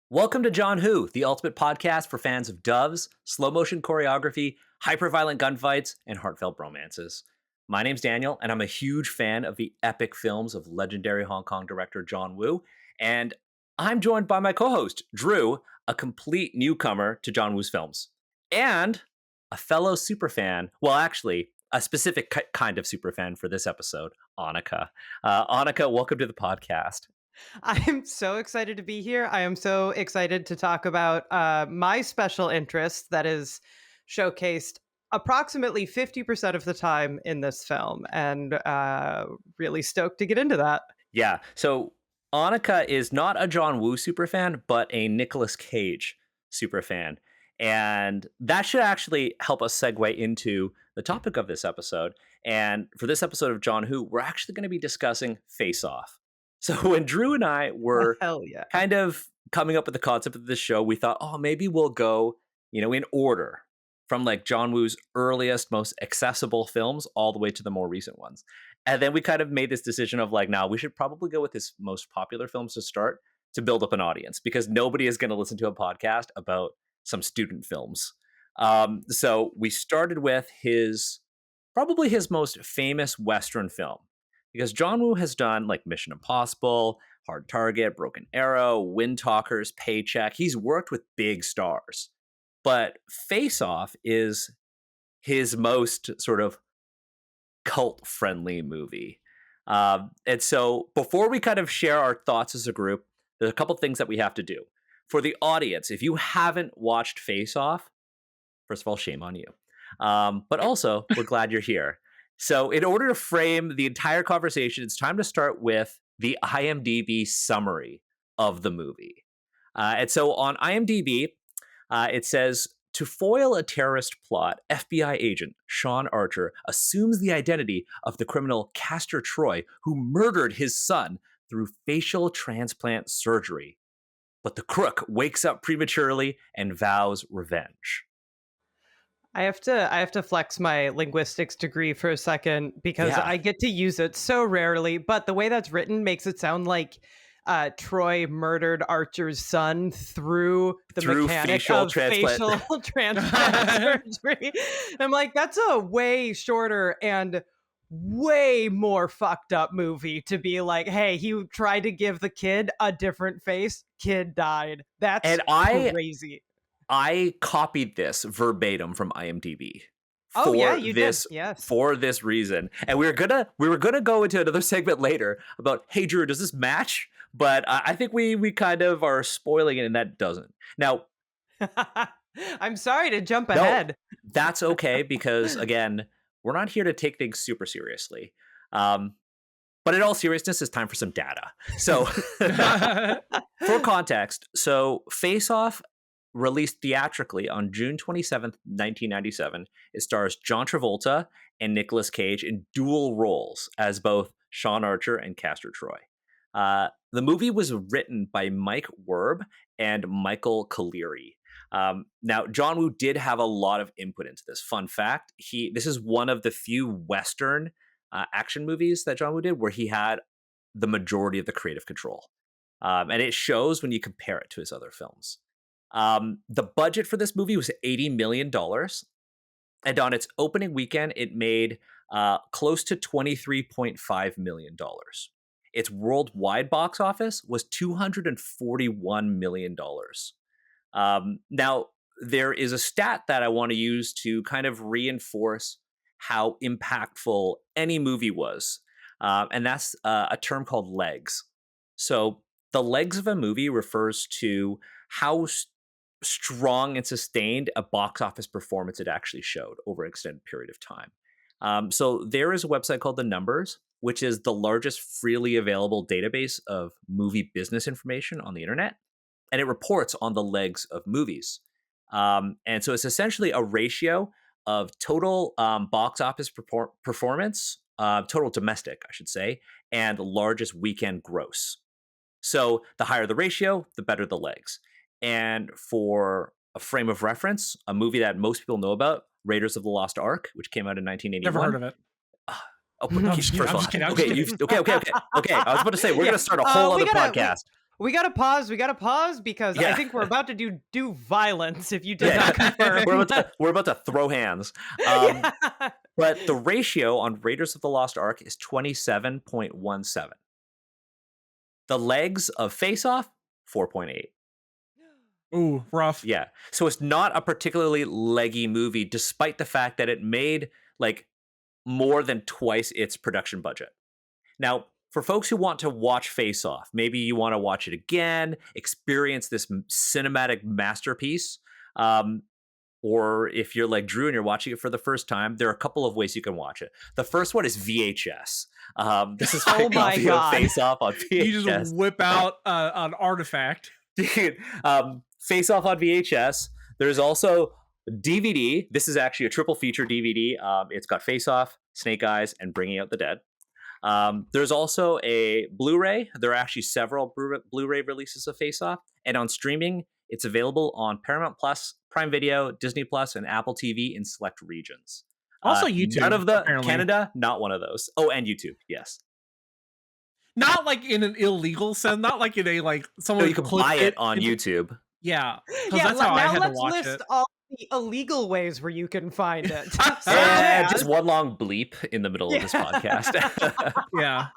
Welcome to John Who, the ultimate podcast for fans of doves, slow motion choreography, hyper-violent gunfights, and heartfelt bromances. My name's Daniel, and I'm a huge fan of the epic films of legendary Hong Kong director John Woo. And I'm joined by my co-host, Drew, a complete newcomer to John Woo's films, and a fellow superfan. Well, actually, a specific kind of superfan for this episode, Anica. Anica, welcome to the podcast. I'm so excited to be here. I am so excited to talk about my special interest that is showcased approximately 50% of the time in this film, and really stoked to get into that. Yeah. So Annika is not a John Woo superfan, but a Nicolas Cage superfan. And that should actually help us segue into the topic of this episode. And for this episode of John Who, we're actually going to be discussing Face Off. So when Drew and I were Hell yeah. kind of coming up with the concept of this show, we thought, oh, maybe we'll go, in order from like John Woo's earliest, most accessible films all the way to the more recent ones. And then we kind of made this decision of like, now we should probably go with his most popular films to start to build up an audience because nobody is going to listen to a podcast about some student films. So we started with probably his most famous Western film because John Woo has done like Mission Impossible, Hard Target, Broken Arrow, Wind Talkers, Paycheck. He's worked with big stars. But Face Off is his most sort of cult-friendly movie. And so before we kind of share our thoughts as a group, there's a couple things that we have to do. For the audience, if you haven't watched Face Off, first of all, shame on you. But also, we're glad you're here. So in order to frame the entire conversation, it's time to start with the IMDb summary of the movie. And so on IMDb, it says, to foil a terrorist plot, FBI agent Sean Archer assumes the identity of the criminal Castor Troy, who murdered his son through facial transplant surgery. But the crook wakes up prematurely and vows revenge. I have to flex my linguistics degree for a second because Yeah. I get to use it so rarely, but the way that's written makes it sound like Troy murdered Archer's son through the mechanic facial of transplant. facial transplant surgery. I'm like, that's a way shorter and way more fucked up movie to be like, hey, he tried to give the kid a different face, kid died. That's And crazy. I copied this verbatim from IMDb. Oh yeah, you did. Yes. For this reason. And we were gonna go into another segment later about, hey Drew, does this match? But I think we kind of are spoiling it, and that doesn't. Now, I'm sorry to jump ahead. That's okay because again, we're not here to take things super seriously. But in all seriousness, it's time for some data. So, for context, so Face Off released theatrically on June 27th, 1997. It stars John Travolta and Nicolas Cage in dual roles as both Sean Archer and Castor Troy. The movie was written by Mike Werb and Michael Kaleri. Now, John Woo did have a lot of input into this. Fun fact, this is one of the few Western action movies that John Woo did where he had the majority of the creative control. And it shows when you compare it to his other films. The budget for this movie was $80 million. And on its opening weekend, it made close to $23.5 million. Its worldwide box office was $241 million. Now, there is a stat that I want to use to kind of reinforce how impactful any movie was. And that's a term called legs. So the legs of a movie refers to how strong and sustained a box office performance it actually showed over an extended period of time. So there is a website called The Numbers, which is the largest freely available database of movie business information on the internet. And it reports on the legs of movies. And so it's essentially a ratio of total box office performance, total domestic, I should say, and largest weekend gross. So the higher the ratio, the better the legs. And for a frame of reference, a movie that most people know about, Raiders of the Lost Ark, which came out in 1981. Never heard of it. Oh, No, I'm just kidding, I'm just kidding. Okay. I was about to say we're gonna start a whole other podcast. We gotta pause. We gotta pause because I Yeah. think we're about to do violence. If you did Yeah. not confirm. We're about to throw hands. Yeah. But the ratio on Raiders of the Lost Ark is 27.17. The legs of Face Off, 4.8. Ooh, rough. Yeah. So it's not a particularly leggy movie, despite the fact that it made like more than twice its production budget. Now, for folks who want to watch Face Off, maybe you want to watch it again, experience this cinematic masterpiece. Or if you're like Drew and you're watching it for the first time, there are a couple of ways you can watch it. The first one is VHS. This is my Oh my copy of God. Face Off on VHS. You just whip out an artifact. Dude, Face Off on VHS. There's also DVD. This is actually a triple feature DVD. It's got Face Off, Snake Eyes, and Bringing Out the Dead. There's also a Blu-ray. There are actually several Blu-ray releases of Face Off, and on streaming, it's available on Paramount Plus, Prime Video, Disney Plus, and Apple TV in select regions. Also YouTube, None of the apparently. Canada, not one of those. Oh, and YouTube, yes. Not like in an illegal sense, not like in a like So someone you can clipped buy it on into- YouTube. Yeah, 'cause Yeah. that's how I Now had to let's watch list it. all the illegal ways where you can find it. And just one long bleep in the middle of this podcast. Yeah,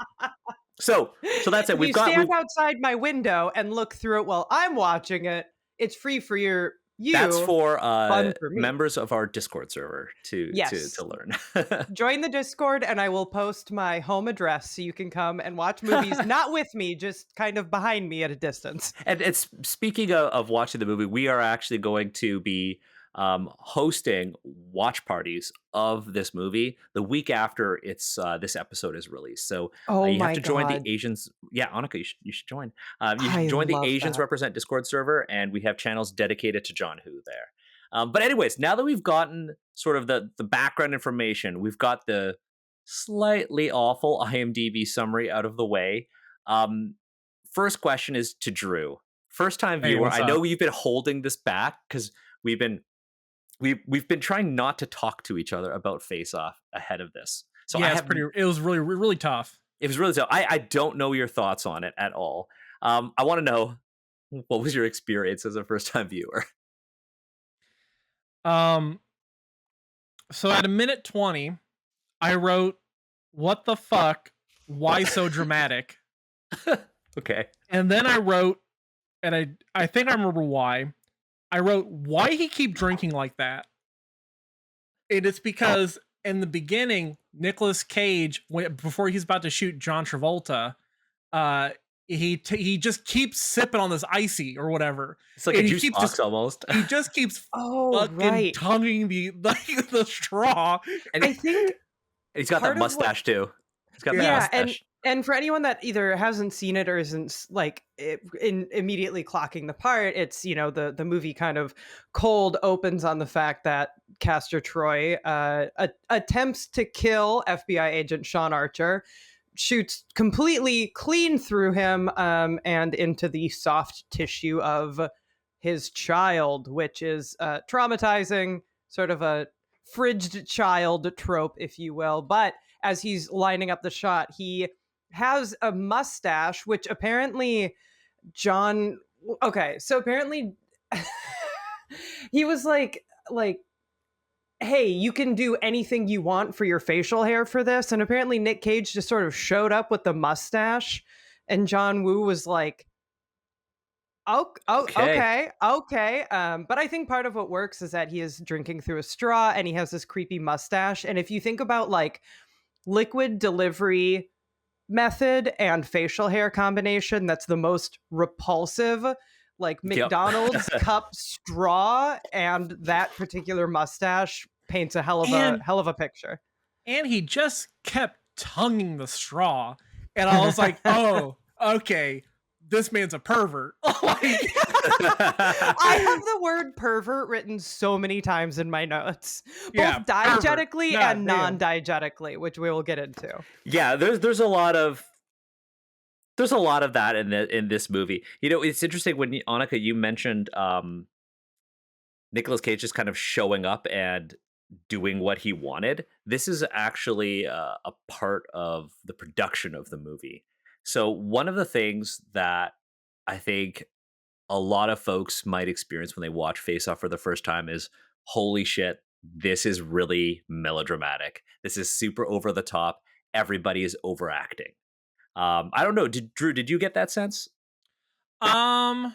so that's it. If We've you got stand outside my window and look through it while I'm watching it, it's free for you. that's for fun for me. members of our Discord server to Yes. to learn. Join the Discord and I will post my home address so you can come and watch movies, not with me, just kind of behind me at a distance. And it's speaking of watching the movie, we are actually going to be hosting watch parties of this movie the week after it's this episode is released. So Oh you my have to join God. the Asians. Yeah, Anica, you should join. You I should join the love Asians that. Represent Discord server, and we have channels dedicated to John Who there. But anyways, now that we've gotten sort of the background information, we've got the slightly awful IMDb summary out of the way. First question is to Drew. First time Hey, viewer. what's I know up? we've been holding this back because we've been trying not to talk to each other about Face Off ahead of this. So yeah, I it's have pretty. It was really tough. it was really tough. I don't know your thoughts on it at all. I want to know, what was your experience as a first time viewer? So at a minute 20, I wrote, "What the fuck? Why so dramatic?" Okay. And then I wrote, and I think I remember why. I wrote, "Why he keep drinking like that?" And it's because in the beginning, Nicolas Cage, before he's about to shoot John Travolta, he just keeps sipping on this icy or whatever. It's like And a he juice keeps box just- almost. He just keeps Oh, fucking right. tonguing the straw. And I think he's got that part of what- mustache too. He's got that Yeah, mustache. and for anyone that either hasn't seen it or isn't like immediately clocking the part, it's the movie kind of cold opens on the fact that Castor Troy attempts to kill FBI agent Sean Archer, shoots completely clean through him and into the soft tissue of his child, which is traumatizing, sort of a fridged child trope, if you will. But as he's lining up the shot, he has a mustache, which apparently John. Okay, so apparently he was like, hey, you can do anything you want for your facial hair for this. And apparently Nick Cage just sort of showed up with the mustache, and John Woo was like, okay. But I think part of what works is that he is drinking through a straw and he has this creepy mustache. And if you think about like liquid delivery method and facial hair combination, that's the most repulsive, like Yep. McDonald's cup straw and that particular mustache paints a hell of a picture. And he just kept tonguing the straw. And I was like, oh, okay, this man's a pervert. Like, I have the word pervert written so many times in my notes, both Yeah, diegetically pervert. and God damn. non-diegetically, which we will get into. Yeah, there's a lot of that in this movie. It's interesting when Anica, you mentioned Nicolas Cage just kind of showing up and doing what he wanted. This is actually a part of the production of the movie. So one of the things that I think a lot of folks might experience when they watch Face Off for the first time is, holy shit, this is really melodramatic. This is super over the top. Everybody is overacting. I don't know. Drew, did you get that sense? Um,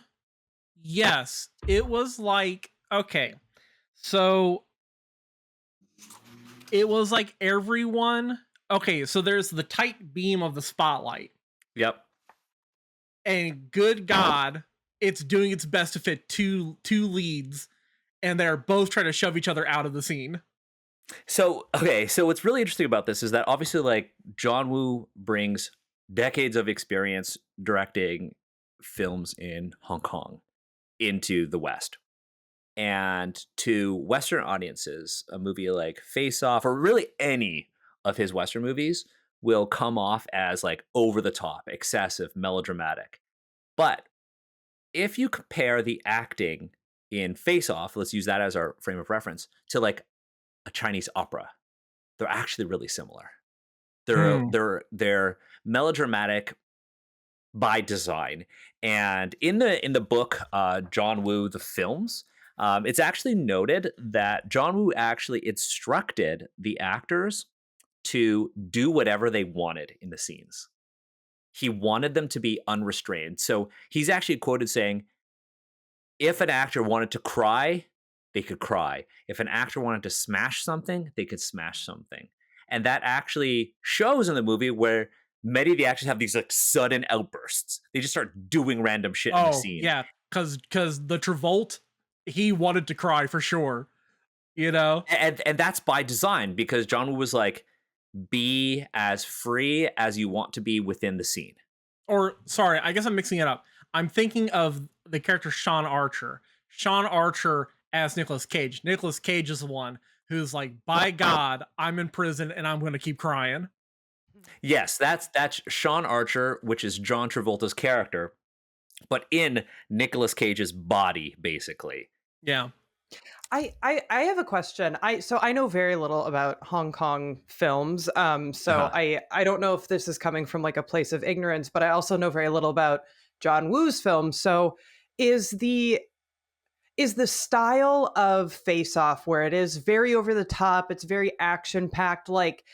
yes, it was like, okay, so it was like everyone. Okay, so there's the tight beam of the spotlight, Yep. and good God, it's doing its best to fit two leads, and they're both trying to shove each other out of the scene. So, okay, so what's really interesting about this is that obviously, like, John Woo brings decades of experience directing films in Hong Kong into the West. And to Western audiences, a movie like Face Off, or really any of his Western movies, will come off as like over the top, excessive, melodramatic. But if you compare the acting in Face Off, let's use that as our frame of reference, to like a Chinese opera, they're actually really similar. They're melodramatic by design. And in the book, John Woo, the films, it's actually noted that John Woo actually instructed the actors to do whatever they wanted in the scenes. He wanted them to be unrestrained. So he's actually quoted saying, if an actor wanted to cry, they could cry. If an actor wanted to smash something, they could smash something. And that actually shows in the movie where many of the actors have these like sudden outbursts. They just start doing random shit in the scene. Yeah, because the Travolta, he wanted to cry for sure, you know? And that's by design, because John Woo was like, be as free as you want to be within the scene. Or, sorry, I guess I'm mixing it up. I'm thinking of the character Sean Archer. Sean Archer as Nicolas Cage. Nicolas Cage is the one who's like, by God, I'm in prison and I'm going to keep crying. Yes, that's Sean Archer, which is John Travolta's character, but in Nicolas Cage's body, basically. Yeah. I have a question. I know very little about Hong Kong films. I don't know if this is coming from like a place of ignorance, but I also know very little about John Woo's films. So is the style of Face Off, where it is very over the top, it's very action packed, like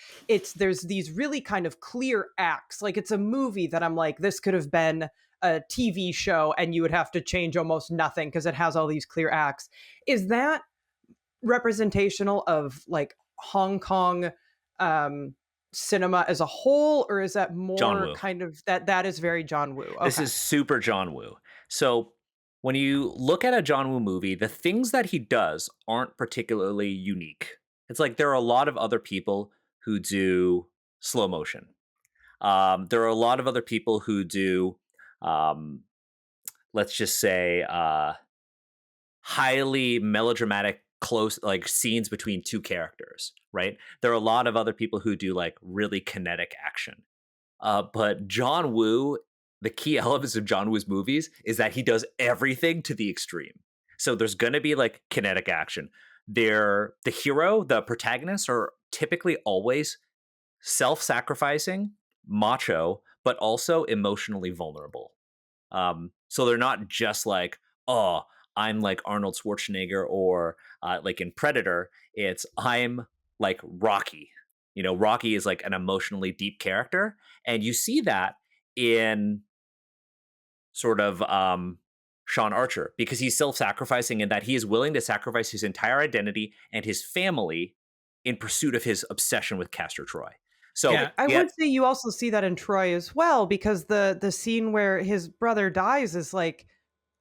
there's these really kind of clear acts, like it's a movie that I'm like, this could have been a TV show and you would have to change almost nothing because it has all these clear acts. Is that representational of like Hong Kong cinema as a whole, or is that more kind of that is very John Woo? Okay. This is super John Woo. So when you look at a John Woo movie, the things that he does aren't particularly unique. It's like there are a lot of other people who do slow motion. There are a lot of other people who do, let's just say, highly melodramatic, close, like scenes between two characters, right? There are a lot of other people who do like really kinetic action. But John Woo, the key elements of John Woo's movies is that he does everything to the extreme. So there's going to be like kinetic action. The hero, the protagonists are typically always self-sacrificing, macho, but also emotionally vulnerable. So they're not just like, oh, I'm like Arnold Schwarzenegger, or like in Predator, it's I'm like Rocky. You know, Rocky is like an emotionally deep character. And you see that in sort of Sean Archer, because he's self-sacrificing in that he is willing to sacrifice his entire identity and his family in pursuit of his obsession with Castor Troy. So Yeah. I would say you also see that in Troy as well, because the scene where his brother dies is like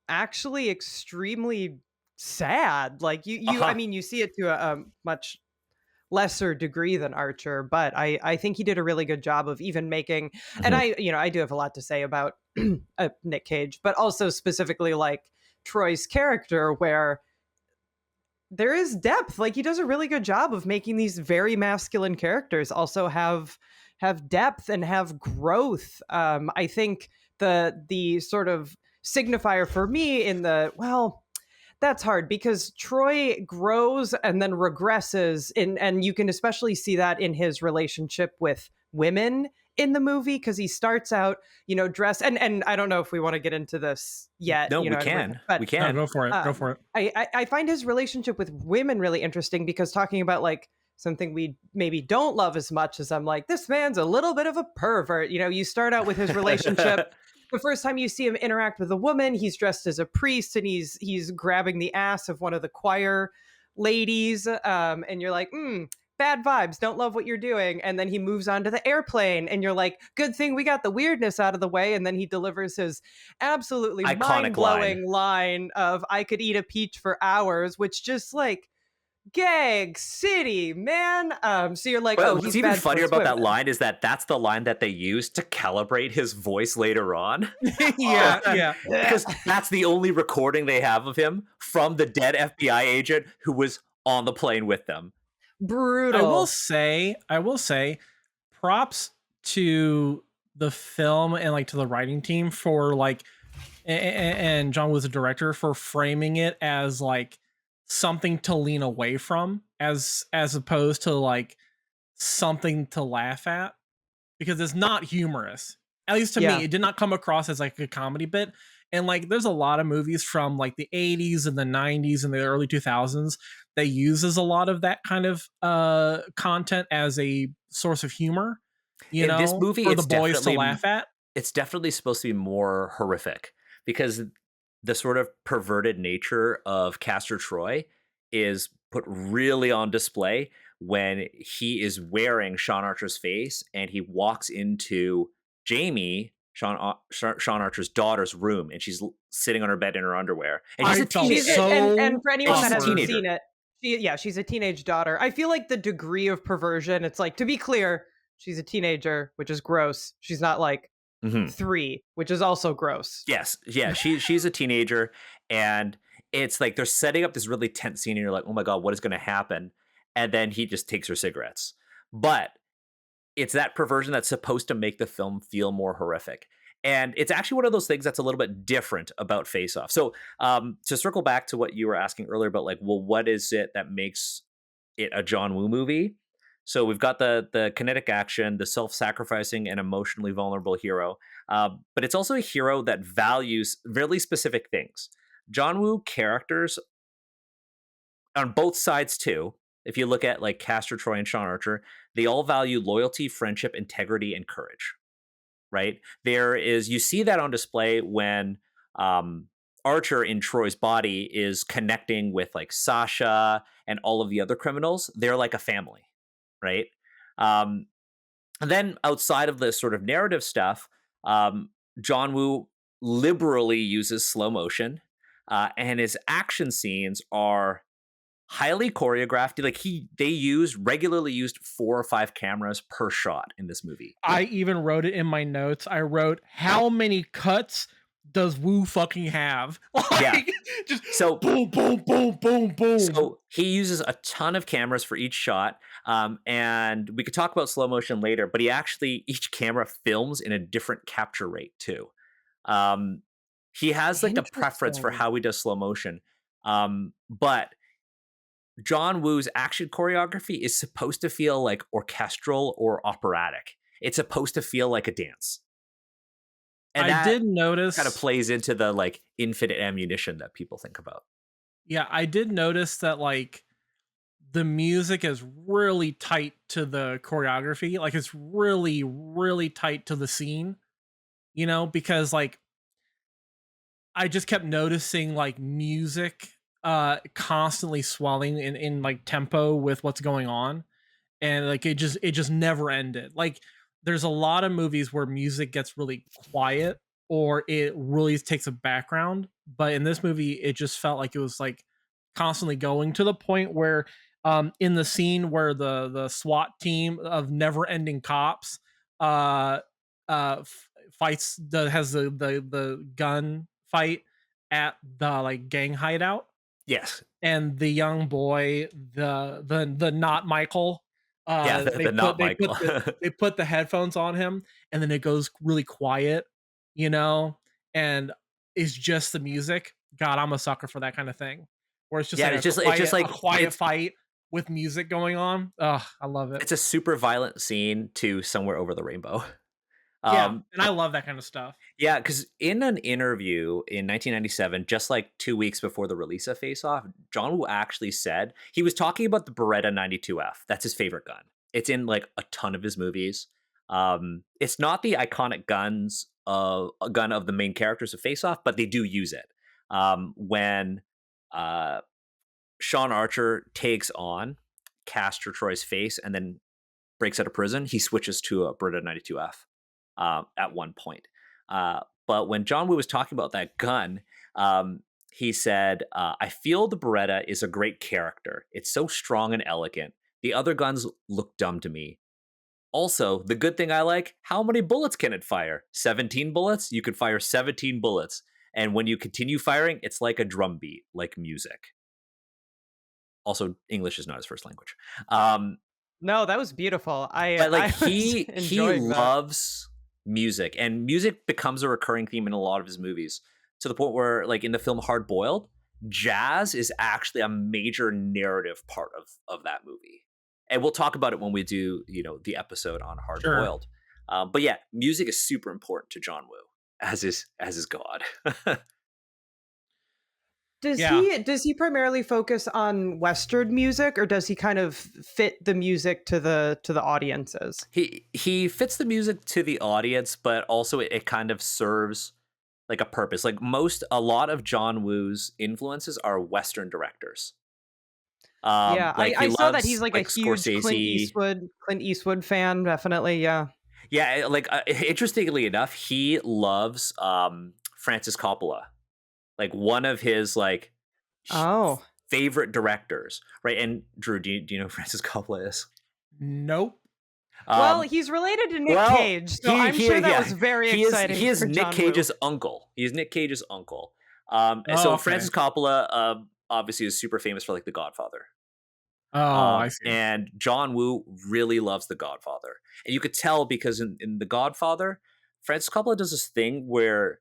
actually extremely sad. Like I mean, you see it to a much lesser degree than Archer, but I think he did a really good job of even making, and I do have a lot to say about Nick Cage, but also specifically like Troy's character, where there is depth. Like he does a really good job of making these very masculine characters also have depth and have growth. I think the sort of signifier for me in that's hard, because Troy grows and then regresses and you can especially see that in his relationship with women in the movie because he starts out, dressed, and I don't know if we want to get into this yet, No, we and can. but We No, can. go for it. Go for it. I find his relationship with women really interesting because talking about like something we maybe don't love as much as I'm like, this man's a little bit of a pervert. You start out with his relationship. The first time you see him interact with a woman, he's dressed as a priest and he's grabbing the ass of one of the choir ladies. And you're like, bad vibes, don't love what you're doing. And then he moves on to the airplane and you're like, good thing we got the weirdness out of the way. And then he delivers his absolutely Iconic mind-blowing line of I could eat a peach for hours, which just like gag city, man. So you're like, Well, oh, what's he's even bad funnier towards about that women. line is that that's the line that they used to calibrate his voice later on. Yeah. Because that's the only recording they have of him from the dead FBI agent who was on the plane with them. Brutal. I will say, props to the film and like to the writing team for like, and John was a director for framing it as like something to lean away from, as opposed to like something to laugh at, because it's not humorous. At least to Yeah. me, it did not come across as like a comedy bit. And like, there's a lot of movies from like the 80s and the 90s and the early 2000s that uses a lot of that kind of content as a source of humor, In this movie, for it's the boys to definitely laugh at. it's definitely supposed to be more horrific because the sort of perverted nature of Castor Troy is put really on display when he is wearing Sean Archer's face and he walks into Jamie, Sean Archer's daughter's room, and she's sitting on her bed in her underwear. And she's I a felt teenager. so and for anyone she's that a hasn't teenager. seen it, she's a teenage daughter. I feel like the degree of perversion, it's like, to be clear, she's a teenager, which is gross. She's not like 3, which is also gross. Yes, yeah, she's a teenager, and it's like they're setting up this really tense scene, and you're like, oh my god, what is going to happen? And then he just takes her cigarettes. But it's that perversion that's supposed to make the film feel more horrific. And it's actually one of those things that's a little bit different about Face Off. So to circle back to what you were asking earlier about, like, well, what is it that makes it a John Woo movie? So we've got the kinetic action, the self-sacrificing and emotionally vulnerable hero, but it's also a hero that values really specific things. John Woo characters on both sides too. If you look at like Castor Troy and Sean Archer, they all value loyalty, friendship, integrity, and courage. Right? You see that on display when Archer in Troy's body is connecting with like Sasha and all of the other criminals. They're like a family, right? And then outside of the sort of narrative stuff, John Woo liberally uses slow motion, and his action scenes are highly choreographed. Like they regularly used 4 or 5 cameras per shot in this movie. I even wrote it in my notes. I wrote, how many cuts does Woo fucking have? Yeah. Just so boom, boom, boom, boom, boom. So he uses a ton of cameras for each shot. And we could talk about slow motion later, but each camera films in a different capture rate too. He has like a preference for how he does slow motion. But John Woo's action choreography is supposed to feel like orchestral or operatic. It's supposed to feel like a dance. And I did notice kind of plays into the like infinite ammunition that people think about. Yeah, I did notice that like the music is really tight to the choreography. Like it's really, really tight to the scene, because like I just kept noticing like music constantly swelling in like tempo with what's going on, and like it just never ended. Like there's a lot of movies where music gets really quiet or it really takes a background, but in this movie it just felt like it was like constantly going, to the point where in the scene where the SWAT team of never ending cops fights has the gun fight at the like gang hideout. Yes. And the young boy, the not Michael, they put the headphones on him, and then it goes really quiet, and it's just the music. God, I'm a sucker for that kind of thing, where it's just a quiet fight with music going on. Ugh, I love it. It's a super violent scene to Somewhere Over the Rainbow. Yeah, Um, and I love that kind of stuff. yeah, because in an interview in 1997, just like 2 weeks before the release of Face Off, John Woo actually said he was talking about the Beretta 92F. That's his favorite gun. It's in like a ton of his movies. It's not the iconic gun of the main characters of Face Off, but they do use it. When uh, Sean Archer takes on Castor Troy's face and then breaks out of prison, he switches to a Beretta 92F at one point. But when John Woo was talking about that gun, he said, I feel the Beretta is a great character. It's so strong and elegant. The other guns look dumb to me. Also, the good thing I like, how many bullets can it fire? 17 bullets? You can fire 17 bullets. And when you continue firing, it's like a drum beat, like music. Also, English is not his first language. No, that was beautiful. But like I was he enjoying that. loves music, and music becomes a recurring theme in a lot of his movies, to the point where like in the film Hard Boiled, jazz is actually a major narrative part of that movie. And we'll talk about it when we do, the episode on Hard Sure. Boiled. But yeah, music is super important to John Woo, as is God. Yeah. Does he primarily focus on Western music, or does he kind of fit the music to the audiences? He fits the music to the audience, but also it kind of serves like a purpose. Like a lot of John Woo's influences are Western directors. Yeah, Like he I saw that loves he's like a like huge Scorsese. Clint Eastwood fan, definitely. Yeah. Yeah, like interestingly enough, he loves Francis Coppola. Like one of his like Oh. favorite directors, right? And Drew, do you know who Francis Coppola is? Nope. Well, Um, he's related to Nick well, Cage, so I'm sure that was very he exciting is for Nick John Woo. Cage's uncle. He is Nick Cage's uncle. Oh, So okay. Francis Coppola obviously is super famous for like The Godfather. Oh, I see. And John Woo really loves The Godfather. And you could tell because in The Godfather, Francis Coppola does this thing where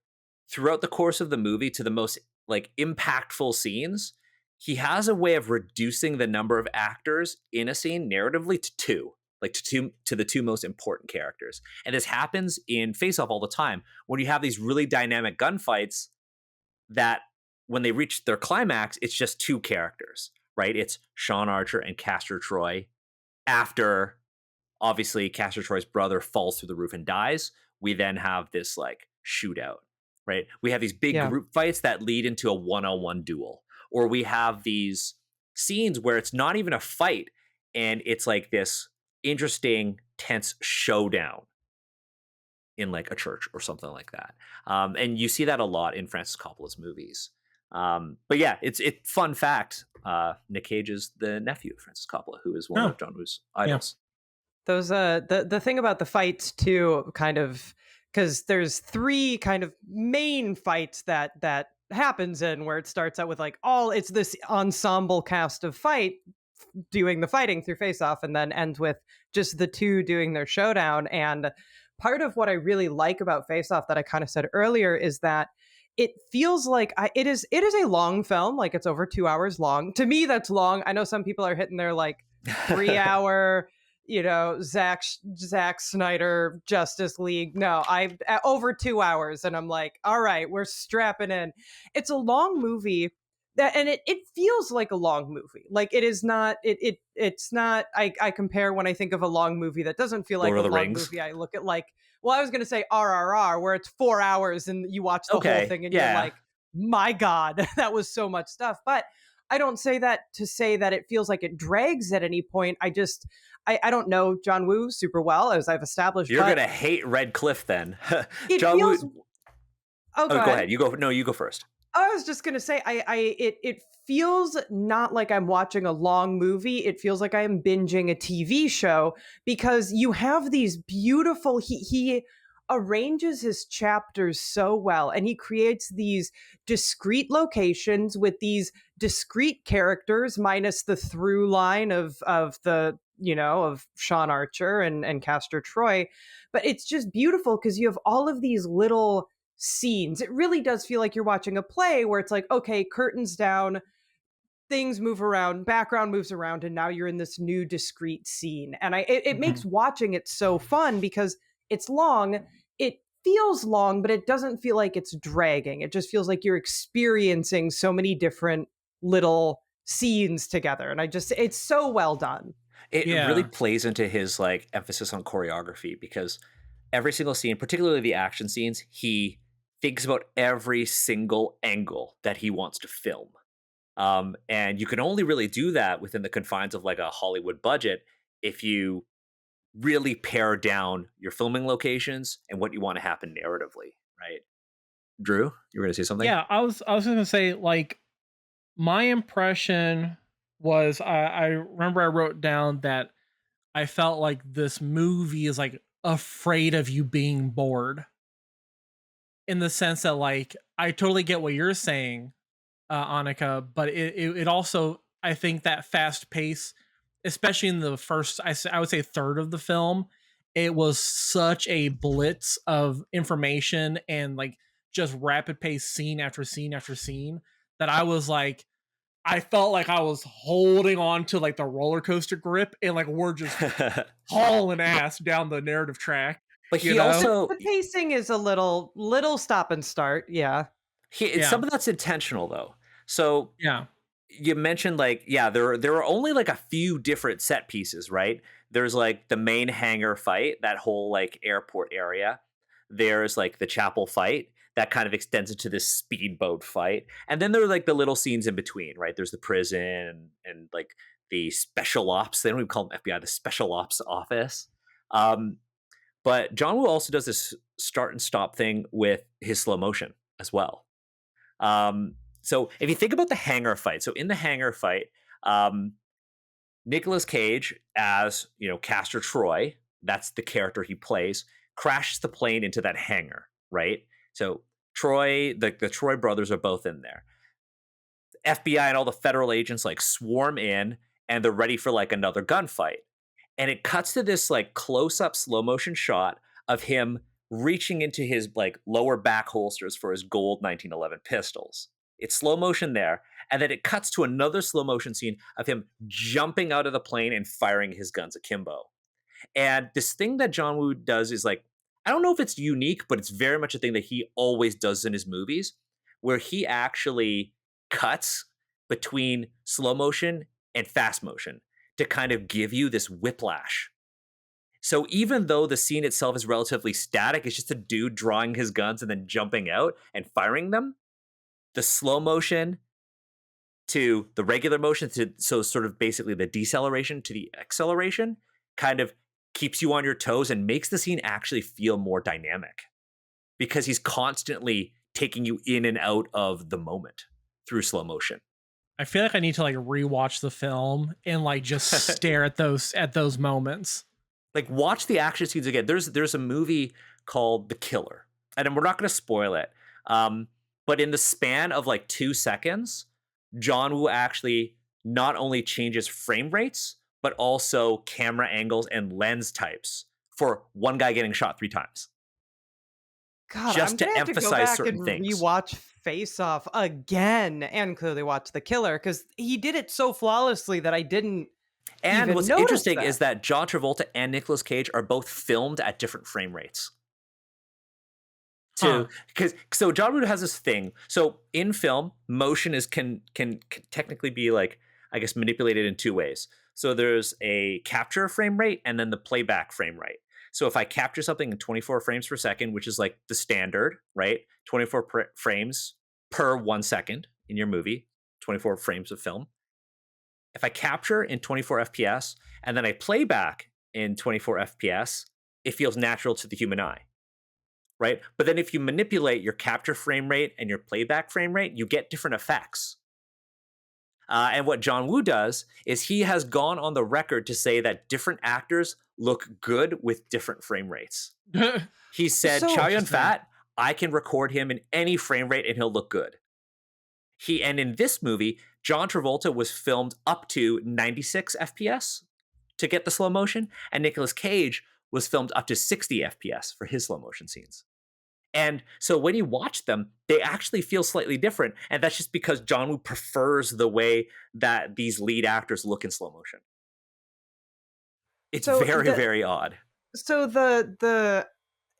throughout the course of the movie, to the most like impactful scenes, he has a way of reducing the number of actors in a scene narratively to two, like to the two most important characters. And this happens in Face Off all the time when you have these really dynamic gunfights that when they reach their climax, it's just two characters, right? It's Sean Archer and Castor Troy. After obviously Castor Troy's brother falls through the roof and dies, we then have this like shootout, right? We have these big Yeah. group fights that lead into a one-on-one duel, or we have these scenes where it's not even a fight and it's like this interesting, tense showdown in like a church or something like that. And you see that a lot in Francis Coppola's movies. But yeah, it's fun fact. Nick Cage is the nephew of Francis Coppola, who is one Oh. of John Woo's idols. Those the thing about the fights too, kind of, because there's three kind of main fights that happens in, where it starts out with like it's this ensemble cast of doing the fighting through Face Off, and then ends with just the two doing their showdown. And part of what I really like about Face Off that I kind of said earlier is that it feels like it is a long film. Like, it's over 2 hours long. To me, that's long. I know some people are hitting their like 3 hour, Zack Snyder Justice League. No, I over 2 hours, and I'm like, all right, we're strapping in. It's a long movie. And it feels like a long movie. Like, it is not. It's not. I compare when I think of a long movie that doesn't feel like Lord a of the long Rings. movie. I look at like. Well, I was going to say RRR, where it's 4 hours and you watch the whole Okay, thing and yeah. you're like, my God, that was so much stuff. But I don't say that to say that it feels like it drags at any point. I don't know John Woo super well, as I've established. You're but gonna hate Red Cliff then. it John feels. Woo. Oh, Go ahead. You go. No, you go first. I was just gonna say, it feels not like I'm watching a long movie. It feels like I am binging a TV show, because you have these beautiful. He arranges his chapters so well, and he creates these discrete locations with these discrete characters, minus the through line of the of Sean Archer and Castor Troy. But it's just beautiful because you have all of these little scenes. It really does feel like you're watching a play where it's like, okay, curtains down, things move around, background moves around, and now you're in this new discrete scene. And it makes watching it so fun because it's long feels long, but it doesn't feel like it's dragging. It just feels like you're experiencing so many different little scenes together. And it's so well done. It really Yeah. plays into his like emphasis on choreography because every single scene, particularly the action scenes, he thinks about every single angle that he wants to film. And you can only really do that within the confines of like a Hollywood budget if you really pare down your filming locations and what you want to happen narratively, right? Drew, you were going to say something? Yeah, I was gonna say, like, my impression was, I remember I wrote down that I felt like this movie is like afraid of you being bored, in the sense that, like, I totally get what you're saying, Anica, but it also, I think that fast pace, especially in the first, I would say third of the film, it was such a blitz of information and like just rapid pace scene after scene after scene, that I was like, I felt like I was holding on to like the roller coaster grip, and like we're just hauling ass down the narrative track, But you he know? also The pacing is a little stop and start. Yeah. Yeah. some of that's intentional though. So Yeah. you mentioned like there are only like a few different set pieces, right? There's like the main hangar fight, that whole like airport area. There's like the chapel fight that kind of extends into this speedboat fight, and then there are like the little scenes in between, right? There's the prison and like the special ops. They don't even call them FBI, the special ops office. um but John Woo also does this start and stop thing with his slow motion as well. So if you think about the hangar fight, so in the hangar fight, um, Nicolas Cage as Castor Troy, that's the character he plays, crashes the plane into that hangar, right? So Troy, the Troy brothers are both in there. FBI and all the federal agents like swarm in, and they're ready for like another gunfight. And it cuts to this like close up slow motion shot of him reaching into his like lower back holsters for his gold 1911 pistols. It's slow motion there, and then it cuts to another slow motion scene of him jumping out of the plane and firing his guns akimbo. And this thing that John Woo does is like, I don't know if it's unique, but it's very much a thing that he always does in his movies, where he actually cuts between slow motion and fast motion to kind of give you this whiplash. So even though the scene itself is relatively static, it's just a dude drawing his guns and then jumping out and firing them. The slow motion to the regular motion, to so sort of basically the deceleration to the acceleration, kind of keeps you on your toes and makes the scene actually feel more dynamic, because he's constantly taking you in and out of the moment through slow motion. I feel like I need to like rewatch the film and like just stare at those moments. Like, watch the action scenes again. There's a movie called The Killer, and we're not going to spoil it. But in the span of like 2 seconds, John Woo actually not only changes frame rates, but also camera angles and lens types for one guy getting shot 3 times. God, Just I'm to gonna have to go emphasize back certain and things. rewatch Face Off again, and clearly watch The Killer, because he did it so flawlessly that I didn't And even what's notice interesting that. is that John Travolta and Nicolas Cage are both filmed at different frame rates. Huh. Because so John Woo has this thing. So in film, motion is can technically be like, I guess, manipulated in 2 ways. So there's a capture frame rate and then the playback frame rate. So if I capture something in 24 frames per second, which is like the standard, right? 24 frames per 1 second in your movie, 24 frames of film. If I capture in 24 FPS and then I play back in 24 FPS, it feels natural to the human eye, right? But then if you manipulate your capture frame rate and your playback frame rate, you get different effects. And what John Woo does is he has gone on the record to say that different actors look good with different frame rates. He said, So Chow Yun interesting. Fat, I can record him in any frame rate and he'll look good. And in this movie, John Travolta was filmed up to 96 FPS to get the slow motion, and Nicolas Cage was filmed up to 60 FPS for his slow motion scenes. And so when you watch them, they actually feel slightly different, and that's just because John Woo prefers the way that these lead actors look in slow motion. It's So very, the very odd. so the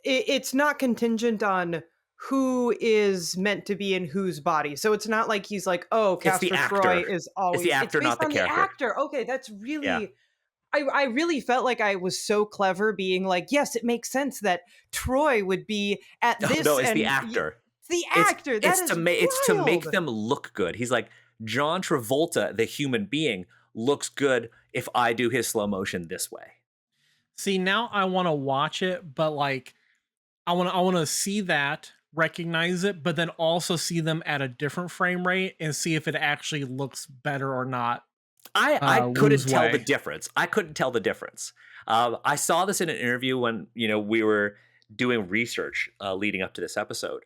it's not contingent on who is meant to be in whose body. So it's not like he's like, oh, It's the Castor Troy actor. is It's the always, it's actor, based not the on the character. actor. Okay, that's Yeah. really, I really felt like I was so clever being like, yes, it makes sense that Troy would be at No, this, it's the and actor. the It's actor. That is it's to make wild. them look good. He's like, John Travolta, the human being, looks good if I do his slow motion this way. See, now I want to watch it, but like I want to see that, recognize it, but then also see them at a different frame rate and see if it actually looks better or not. I couldn't Wu's tell the way. difference. I couldn't tell the difference. I saw this in an interview when we were doing research leading up to this episode.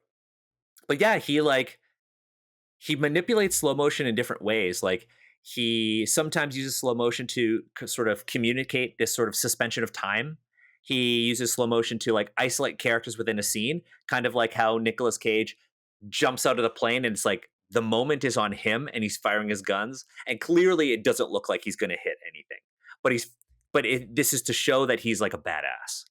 But yeah, he manipulates slow motion in different ways. Like he sometimes uses slow motion to sort of communicate this sort of suspension of time. He uses slow motion to like isolate characters within a scene, kind of like how Nicolas Cage jumps out of the plane and it's like the moment is on him and he's firing his guns and clearly it doesn't look like he's going to hit anything. But this is to show that he's like a badass.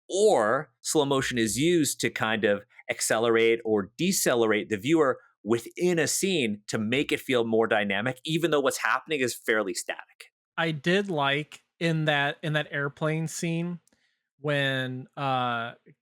Or slow motion is used to kind of accelerate or decelerate the viewer within a scene to make it feel more dynamic, even though what's happening is fairly static. I did like in that airplane scene when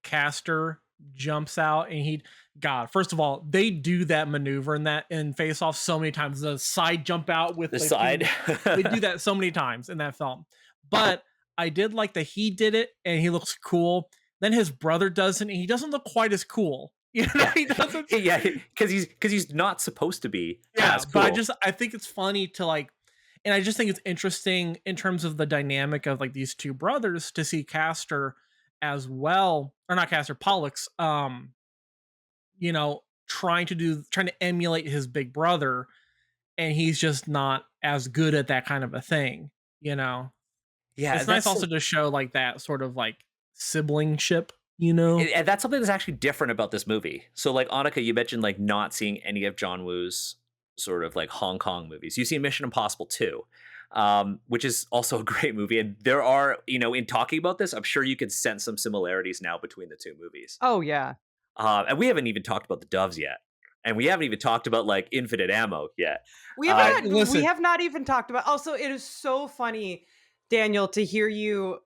Castor jumps out and God, first of all, they do that maneuver in Face Off so many times. The side jump out with The like, side. they do that so many times in that film. But I did like that he did it and he looks cool. Then his brother does it and he doesn't look quite as cool. You know, Yeah, he doesn't. yeah, because he's not supposed to be Yeah, as cool. but I think it's funny to like, and I just think it's interesting in terms of the dynamic of like these two brothers to see Castor as well, or not Castor, Pollux, trying to emulate his big brother, and he's just not as good at that kind of a thing, you know. Yeah, It's nice also to show like that sort of like siblingship, you know. and that's something that's actually different about this movie. So like Anica, you mentioned like not seeing any of John Woo's sort of like Hong Kong movies. You've seen Mission Impossible 2, which is also a great movie. And there are, in talking about this, I'm sure you could sense some similarities now between the two movies. Oh, yeah. And we haven't even talked about the Doves yet. And we haven't even talked about like Infinite Ammo yet. We Listen, have not even talked about. Also, it is so funny, Daniel, to hear you.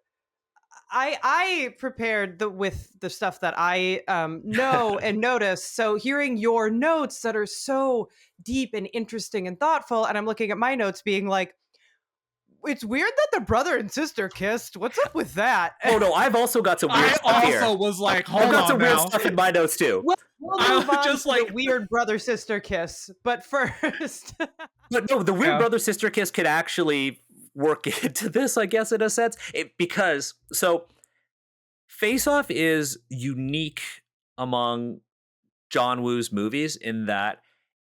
I prepared with the stuff that I know and notice. So hearing your notes that are so deep and interesting and thoughtful, and I'm looking at my notes being like, it's weird that the brother and sister kissed. What's up with that? Oh no, I've also got some weird I stuff here. also was like, I've hold got on some weird now. stuff in my notes too. We'll I move was on just to like- the weird brother sister kiss, but first, But no, the weird Yeah. brother sister kiss could actually work into this, I guess, in a sense. Because Face Off is unique among John Woo's movies in that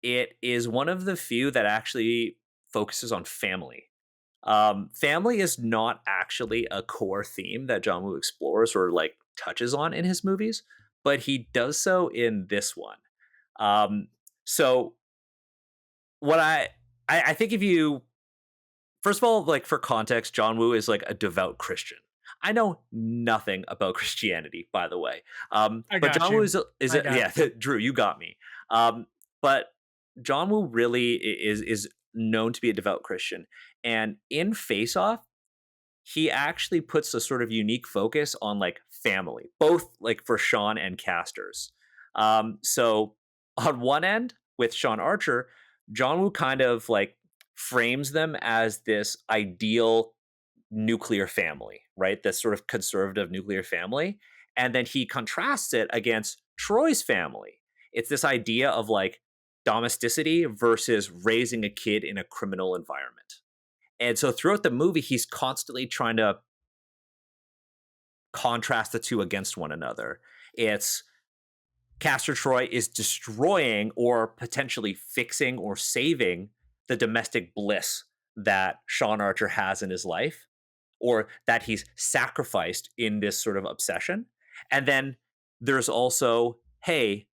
it is one of the few that actually focuses on family. Family is not actually a core theme that John Woo explores or like touches on in his movies, but he does so in this one. So what I think if you first of all, like for context, John Woo is like a devout Christian. I know nothing about Christianity, by the way. I But got John you. Woo is I got Drew, you got me. But John Woo really is known to be a devout Christian, and in Face Off, he actually puts a sort of unique focus on like family, both like for Sean and Castors. So on one end with Sean Archer, John Woo kind of like frames them as this ideal nuclear family, right? This sort of conservative nuclear family. And then he contrasts it against Troy's family. It's this idea of like domesticity versus raising a kid in a criminal environment. And so throughout the movie, he's constantly trying to contrast the two against one another. It's Castor Troy is destroying or potentially fixing or saving the domestic bliss that Sean Archer has in his life, or that he's sacrificed in this sort of obsession. And then there's also, hey,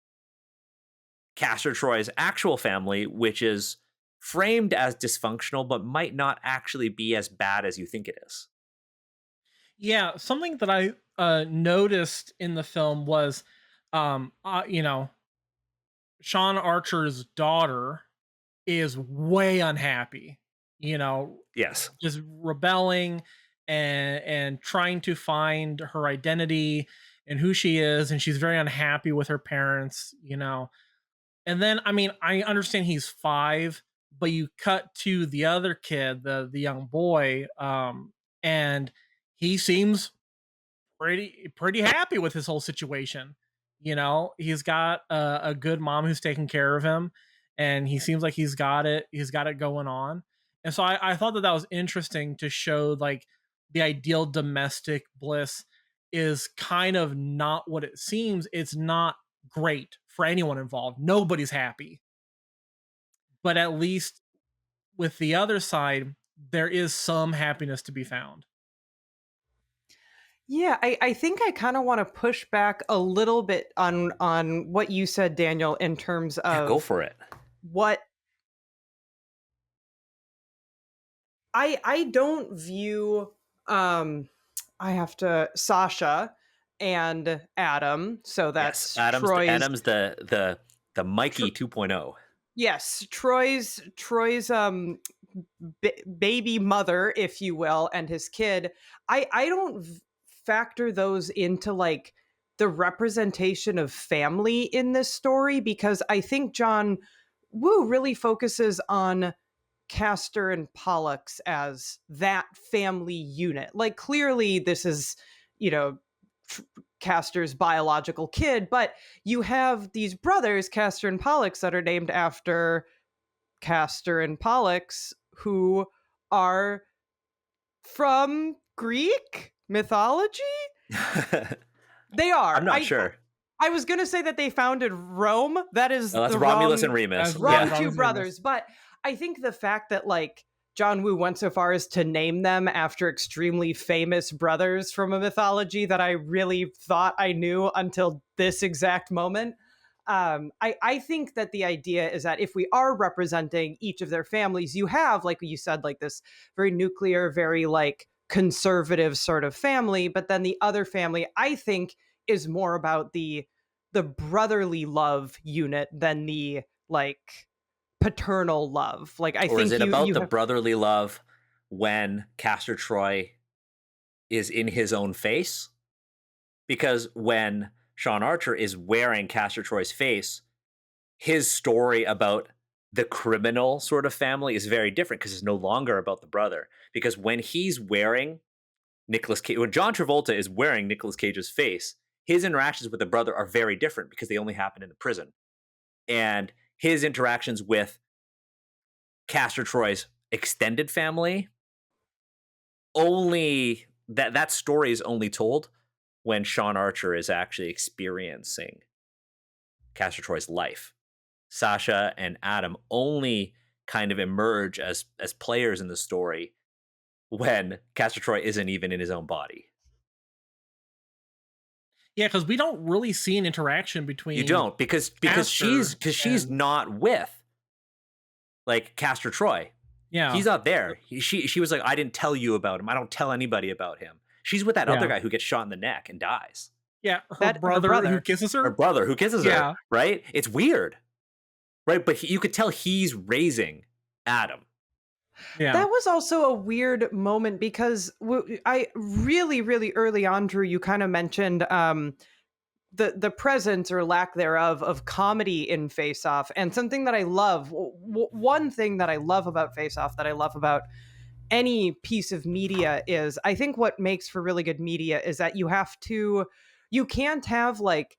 Castor Troy's actual family, which is framed as dysfunctional, but might not actually be as bad as you think it is. Yeah, something that I noticed in the film was, you know, Sean Archer's daughter is way unhappy, you know, Yes. just rebelling and trying to find her identity and who she is, and she's very unhappy with her parents, you know. And then, I mean, I understand he's 5, but you cut to the other kid, the young boy, and he seems pretty happy with his whole situation. You know, he's got a good mom who's taking care of him, and he seems like he's got it going on. And so I thought that that was interesting to show like the ideal domestic bliss is kind of not what it seems. It's not great for anyone involved. Nobody's happy. But at least with the other side, there is some happiness to be found. Yeah, I think I kind of want to push back a little bit on what you said, Daniel, in terms Yeah, go of for it. what I don't view I have to Sasha and Adam, so Yes, that's Troy's Adam's the Tr- Mikey 2.0. yes, Troy's baby mother, if you will, and his kid. I don't factor those into like the representation of family in this story, because I think John Woo really focuses on Castor and Pollux as that family unit. Like clearly this is, you know, tr- Castor's biological kid, but you have these brothers, Castor and Pollux, that are named after Castor and Pollux, who are from Greek mythology. They I'm are. not sure. I was going to say that they founded Rome. That is No, that's the Romulus wrong and Remus. As wrong yeah, two Romulus and Remus. brothers, but I think the fact that like John Woo went so far as to name them after extremely famous brothers from a mythology that I really thought I knew until this exact moment. I think that the idea is that if we are representing each of their families, you have, like you said, like this very nuclear, very like conservative sort of family, but then the other family, I think, is more about the brotherly love unit than the like paternal love. Like I Or is think it you about you the have brotherly love when Castor Troy is in his own face? Because when Sean Archer is wearing Castor Troy's face, his story about the criminal sort of family is very different because it's no longer about the brother. Because when he's wearing Nicolas Cage, when John Travolta is wearing Nicolas Cage's face, his interactions with the brother are very different because they only happen in the prison. And his interactions with Castor Troy's extended family, only that story is only told when Sean Archer is actually experiencing Castor Troy's life. Sasha and Adam only kind of emerge as players in the story when Castor Troy isn't even in his own body. Yeah, because we don't really see an interaction You between don't because Castor she's and not with like Castor Troy. yeah, He's not there. She was like, I didn't tell you about him. I don't tell anybody about him. She's with that other yeah, guy who gets shot in the neck and dies. yeah. Her that the brother who brother. kisses Her her. brother who kisses her, Yeah, right? It's weird, right? But you could tell he's raising Adam. yeah, That was also a weird moment because I really, really early on, Drew, you kind of mentioned the presence or lack thereof of comedy in Face Off, and something that I love. One thing that I love about Face Off, that I love about any piece of media, is I think what makes for really good media is that you can't have like,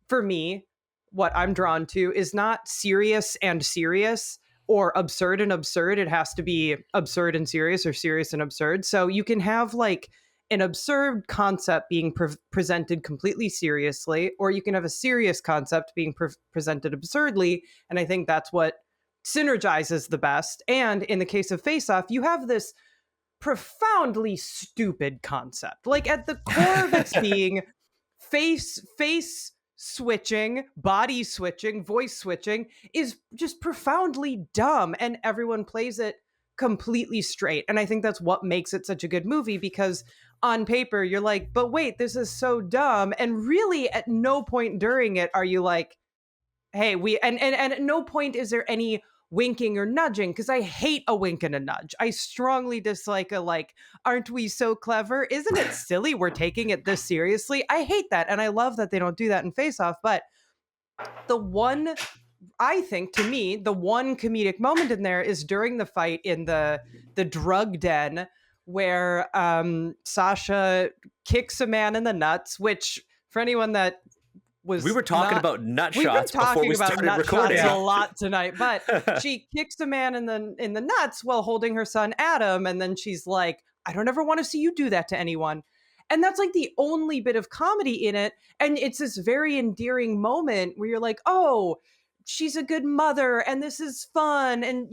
for me, what I'm drawn to is not serious and serious or absurd and absurd. It has to be absurd and serious or serious and absurd. So you can have like an absurd concept being presented completely seriously, or you can have a serious concept being presented absurdly. And I think that's what synergizes the best. And in the case of Face Off, you have this profoundly stupid concept. Like at the core of its being, face switching, body switching, voice switching is just profoundly dumb, and everyone plays it completely straight. And I think that's what makes it such a good movie, because on paper you're like, but wait, this is so dumb. And really at no point during it are you like, hey, and at no point is there any winking or nudging, because I hate a wink and a nudge. I strongly dislike a like, aren't we so clever? Isn't it silly we're taking it this seriously? I hate that. And I love that they don't do that in Face Off. But the one, I think, to me, the one comedic moment in there is during the fight in the drug den, where Sasha kicks a man in the nuts, which for anyone that We was were talking not, about nut we've been shots before talking we about started nut recording. shots a lot tonight, but she kicks a man in the nuts while holding her son Adam, and then she's like, I don't ever want to see you do that to anyone. And that's like the only bit of comedy in it. And it's this very endearing moment where you're like, oh, she's a good mother and this is fun, and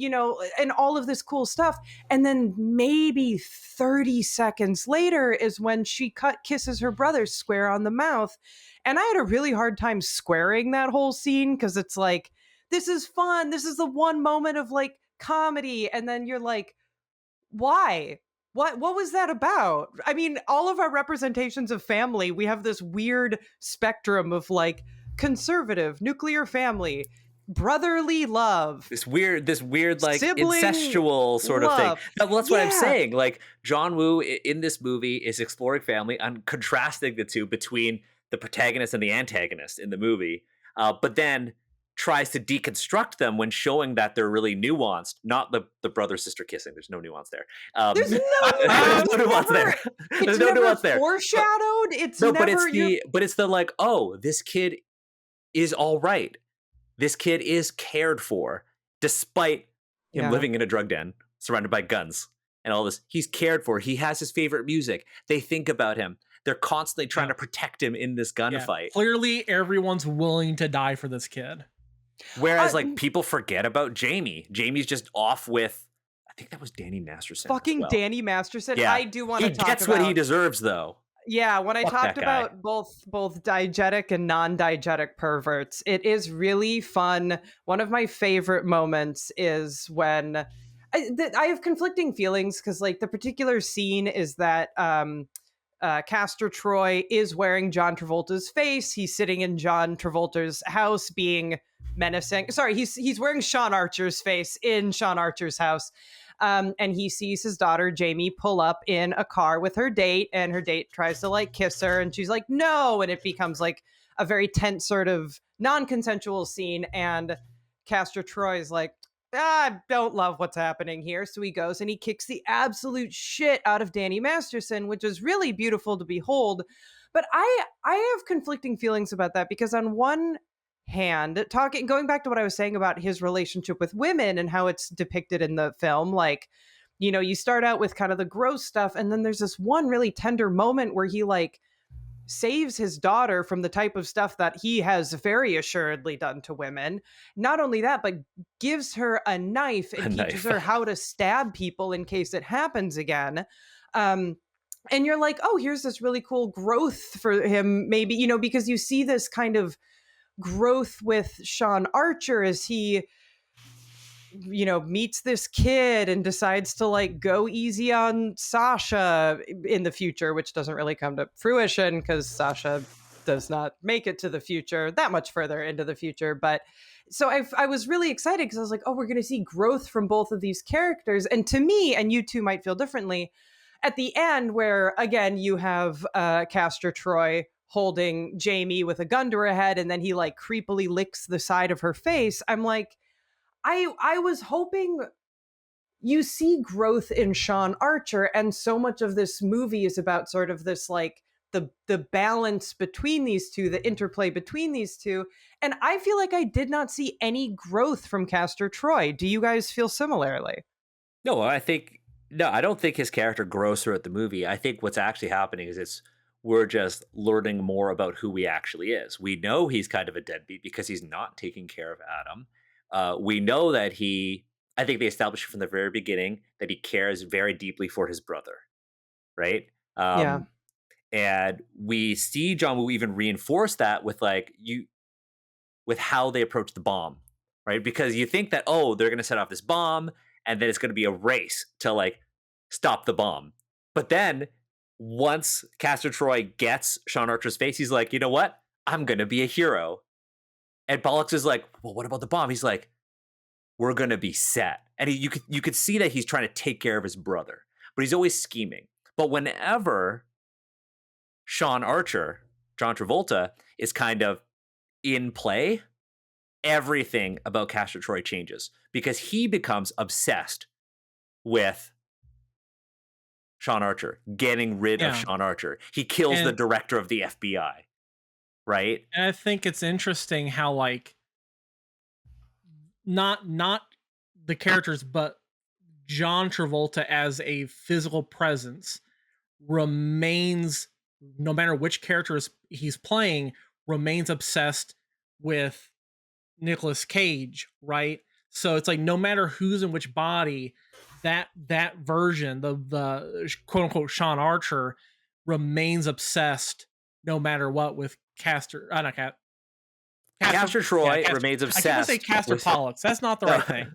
and all of this cool stuff. And then maybe 30 seconds later is when she kisses her brother square on the mouth. And I had a really hard time squaring that whole scene, because it's like, this is fun, this is the one moment of like comedy, and then you're like, why? What was that about? I mean, all of our representations of family, we have this weird spectrum of like conservative, nuclear family, brotherly love, This weird like sibling incestual sort of thing. love. Well, that's what I'm Yeah. saying. Like John Woo in this movie is exploring family and contrasting the two between the protagonist and the antagonist in the movie, but then tries to deconstruct them when showing that they're really nuanced. Not the brother sister kissing. There's no nuance there. There's no There's no nuance never- there. It's There's no never nuance there. foreshadowed. It's No, never but it's the like, oh, this kid is all right. This kid is cared for, despite him Yeah. living in a drug den, surrounded by guns and all this. He's cared for. He has his favorite music. They think about him. They're constantly trying to protect him in this gunfight. Clearly, everyone's willing to die for this kid. Whereas, like, people forget about Jamie. Jamie's just off with, I think that was Danny Masterson. fucking as well. Danny Masterson. Yeah. I do want to He talk gets about what he deserves, though. Yeah, when I Fuck talked that guy. about both diegetic and non-diegetic perverts, it is really fun. One of my favorite moments is when I have conflicting feelings, because like the particular scene is that Castor Troy is wearing John Travolta's face. He's sitting in John Travolta's house being menacing. Sorry, he's wearing Sean Archer's face in Sean Archer's house. And he sees his daughter Jamie pull up in a car with her date, and her date tries to like kiss her, and she's like, no, and it becomes like a very tense sort of non-consensual scene. And Castor Troy is like, I don't love what's happening here. So he goes and he kicks the absolute shit out of Danny Masterson, which is really beautiful to behold. But I have conflicting feelings about that, because on one hand, going back to what I was saying about his relationship with women and how it's depicted in the film, like, you start out with kind of the gross stuff, and then there's this one really tender moment where he like saves his daughter from the type of stuff that he has very assuredly done to women. Not only that, but gives her a knife and teaches her how to stab people in case it happens again. And you're like, oh, here's this really cool growth for him, maybe, because you see this kind of growth with Sean Archer as he meets this kid and decides to like go easy on Sasha in the future, which doesn't really come to fruition because Sasha does not make it to the future, that much further into the future. But so I was really excited, because I was like, oh, we're going to see growth from both of these characters. And to me, and you two might feel differently, at the end, where again you have Castor Troy holding Jamie with a gun to her head, and then he like creepily licks the side of her face. I'm like, I was hoping you see growth in Sean Archer, and so much of this movie is about sort of this like the balance between these two, the interplay between these two. And I feel like I did not see any growth from Castor Troy. Do you guys feel similarly? No, I don't think his character grows throughout the movie. I think what's actually happening is we're just learning more about who he actually is. We know he's kind of a deadbeat because he's not taking care of Adam. We know that I think they established from the very beginning that he cares very deeply for his brother, right? Yeah. And we see John Woo even reinforce that with with how they approach the bomb, right? Because you think that, oh, they're going to set off this bomb and then it's going to be a race to like stop the bomb. But then once Castor Troy gets Sean Archer's face, he's like, you know what? I'm going to be a hero. And Pollux is like, well, what about the bomb? He's like, we're going to be set. And you could see that he's trying to take care of his brother, but he's always scheming. But whenever Sean Archer, John Travolta, is kind of in play, everything about Castor Troy changes because he becomes obsessed with Sean Archer, getting rid of Sean Archer. He kills the director of the FBI, right? And I think it's interesting how like not the characters, but John Travolta as a physical presence remains, no matter which characters he's playing, remains obsessed with Nicolas Cage, right? So it's like no matter who's in which body, that version, the quote unquote Sean Archer, remains obsessed no matter what with Castor Troy remains obsessed. I can't say Castor Pollux. That's not the right thing.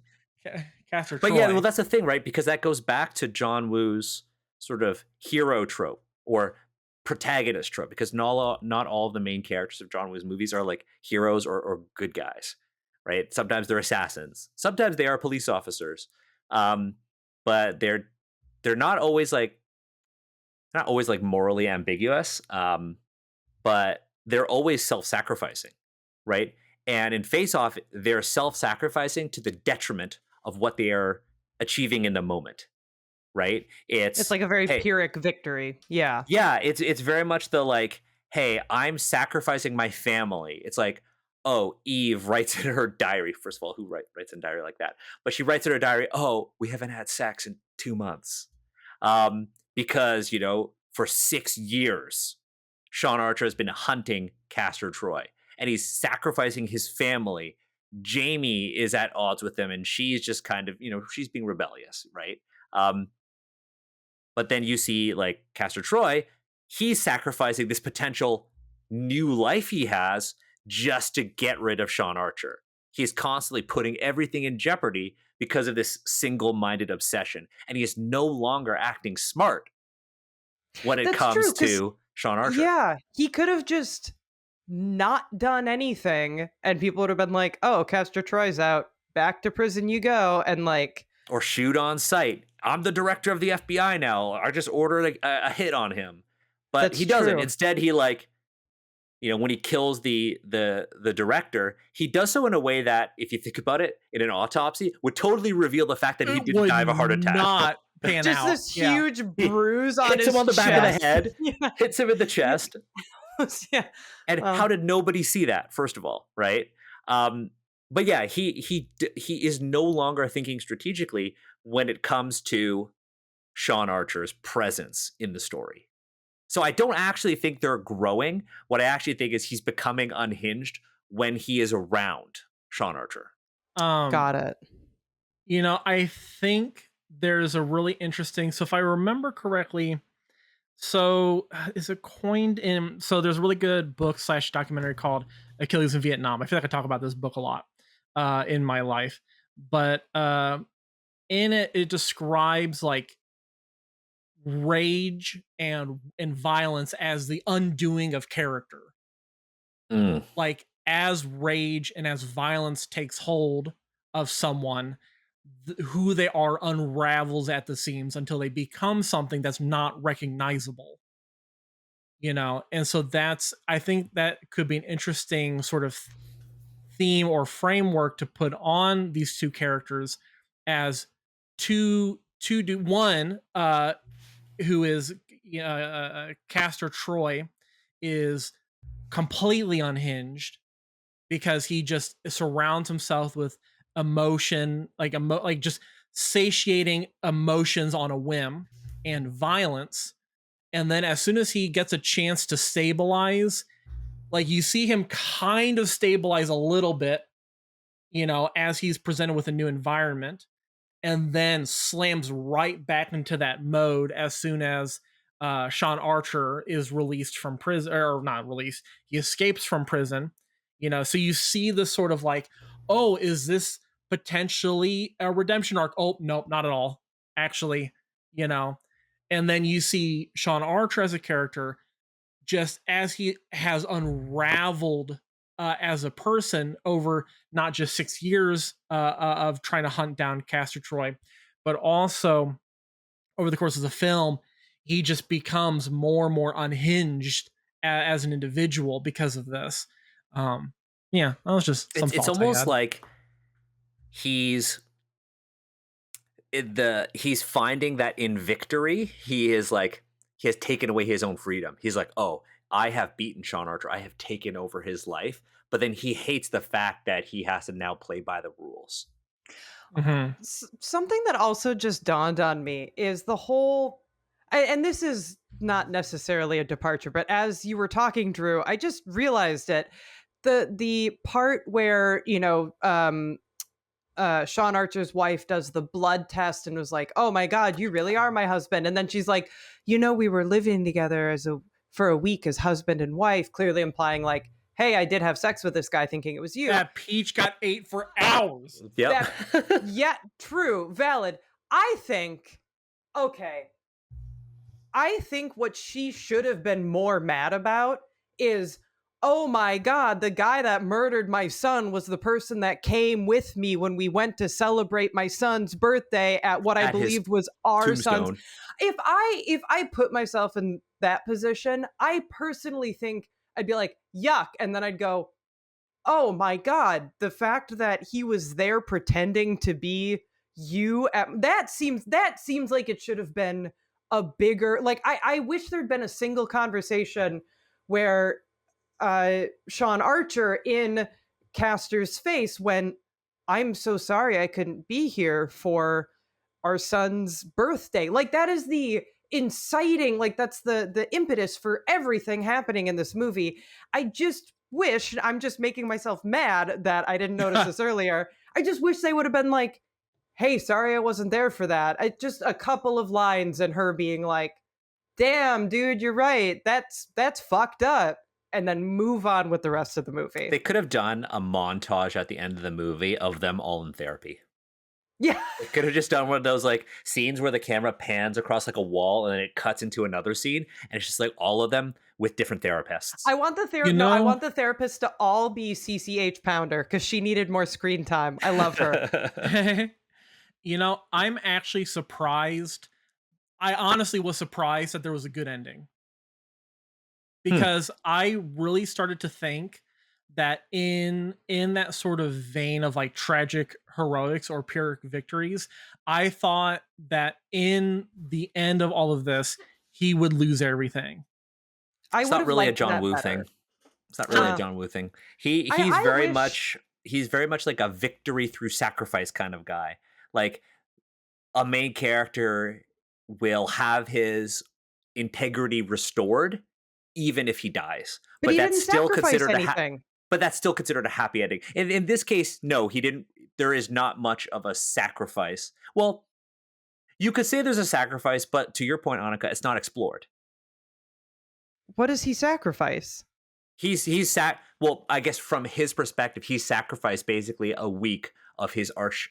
Castor Troy. But yeah, well, that's the thing, right? Because that goes back to John Woo's sort of hero trope or protagonist trope. Because not all of the main characters of John Woo's movies are like heroes or good guys, right? Sometimes they're assassins. Sometimes they are police officers. But they're not always like morally ambiguous. But they're always self-sacrificing, right? And in Face Off, they're self-sacrificing to the detriment of what they are achieving in the moment, right? It's like a very Pyrrhic victory. Yeah. Yeah, it's very much the like, hey, I'm sacrificing my family. It's like, oh, Eve writes in her diary. First of all, who writes in a diary like that? But she writes in her diary, oh, we haven't had sex in 2 months. Because, you know, for 6 years, Sean Archer has been hunting Castor Troy, and he's sacrificing his family. Jamie is at odds with him, and she's just kind of, you know, she's being rebellious, right? But then you see, like, Castor Troy, he's sacrificing this potential new life he has just to get rid of Sean Archer. He's constantly putting everything in jeopardy because of this single-minded obsession, and he is no longer acting smart when it comes to Sean Archer. Yeah, he could have just not done anything, and people would have been like, "Oh, Castor Troy's out. Back to prison you go," and like, or shoot on sight. I'm the director of the FBI now. I just ordered a hit on him, but he doesn't. True. Instead, he like, you know, when he kills the director, he does so in a way that, if you think about it, in an autopsy, would totally reveal the fact that he didn't die of a heart attack. Not pan just out. This huge bruise on his hits him on the back chest. of the head, yeah. Hits him in the chest. Yeah. And how did nobody see that? First of all, right? But yeah, he is no longer thinking strategically when it comes to Sean Archer's presence in the story. So I don't actually think they're growing. What I actually think is he's becoming unhinged when he is around Sean Archer. Got it. You know, I think there's a really interesting, so if I remember correctly, so is it coined in, so there's a really good book / documentary called Achilles in Vietnam. I feel like I talk about this book a lot in my life, but in it, it describes like rage and violence as the undoing of character. Like as rage and as violence takes hold of someone, who they are unravels at the seams until they become something that's not recognizable, you know? And so I think that could be an interesting sort of theme or framework to put on these two characters as one, who is Castor Troy is completely unhinged because he just surrounds himself with emotion, like just satiating emotions on a whim and violence. And then as soon as he gets a chance to stabilize, like you see him kind of stabilize a little bit, you know, as he's presented with a new environment, and then slams right back into that mode as soon as Sean Archer is released from prison, or not released, he escapes from prison, you know. So you see this sort of like, oh, is this potentially a redemption arc. Oh, nope, not at all. Actually, you know. And then you see Sean Archer as a character, just as he has unraveled as a person over not just 6 years of trying to hunt down Castor Troy, but also over the course of the film, he just becomes more and more unhinged as an individual because of this. Yeah, that was just some It's thoughts I almost had. like he's he's finding that in victory, he is like he has taken away his own freedom. He's like, oh, I have beaten Sean Archer. I have taken over his life. But then he hates the fact that he has to now play by the rules. Mhm. Something that also just dawned on me is the whole, and this is not necessarily a departure, but as you were talking, Drew, I just realized it. The part where, Sean Archer's wife does the blood test and was like, "Oh my God, you really are my husband." And then she's like, "We were living together for a week as husband and wife," clearly implying like, "Hey, I did have sex with this guy thinking it was you." That Peach got ate for hours. Yep. That, yeah, true, valid. I think, okay, I think what she should have been more mad about is, oh my God, the guy that murdered my son was the person that came with me when we went to celebrate my son's birthday at what I At his believed was our son's. tombstone. If I put myself in that position, I personally think I'd be like, yuck, and then I'd go, oh my God, the fact that he was there pretending to be you that seems like it should have been a bigger, like, I wish there'd been a single conversation where Sean Archer in Castor's face when, I'm so sorry I couldn't be here for our son's birthday. Like, that is the inciting, like, that's the impetus for everything happening in this movie. I just wish, I'm just making myself mad that I didn't notice this earlier. I just wish they would have been like, "Hey, sorry I wasn't there for that." Just a couple of lines and her being like, "Damn, dude, you're right. That's fucked up." And then move on with the rest of the movie. They could have done a montage at the end of the movie of them all in therapy. Yeah. They could have just done one of those like scenes where the camera pans across like a wall and then it cuts into another scene, and it's just like all of them with different therapists. I want the You no, I know, want the therapist to all be CCH Pounder because she needed more screen time. I love her. I'm actually surprised. I honestly was surprised that there was a good ending, because I really started to think that in that sort of vein of like tragic heroics or pyrrhic victories, I thought that in the end of all of this, he would lose everything. I It's would not have really a liked John that Woo better. thing. It's not really a Uh, John Woo thing. He's I very wish. much like a victory through sacrifice kind of guy. Like a main character will have his integrity restored even if he dies. But he didn't sacrifice anything. But that's still considered a happy ending. In this case, no, he didn't. There is not much of a sacrifice. Well, you could say there's a sacrifice, but to your point, Anica, it's not explored. What does he sacrifice? Well, I guess from his perspective, he sacrificed basically a week of his arch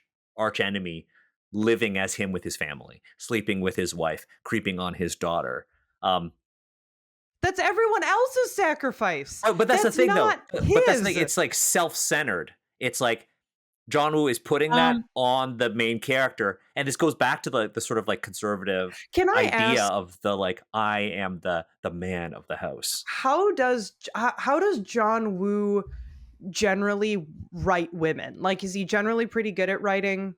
enemy living as him with his family, sleeping with his wife, creeping on his daughter. Um, That's everyone else's sacrifice. but that's the thing, though. Not But that's the thing. his. It's like self-centered. It's like John Woo is putting that Um, on the main character, and this goes back to the sort of like conservative Can I idea ask, of the like I am the man of the house. how does John Woo generally write women? Like, is he generally pretty good at writing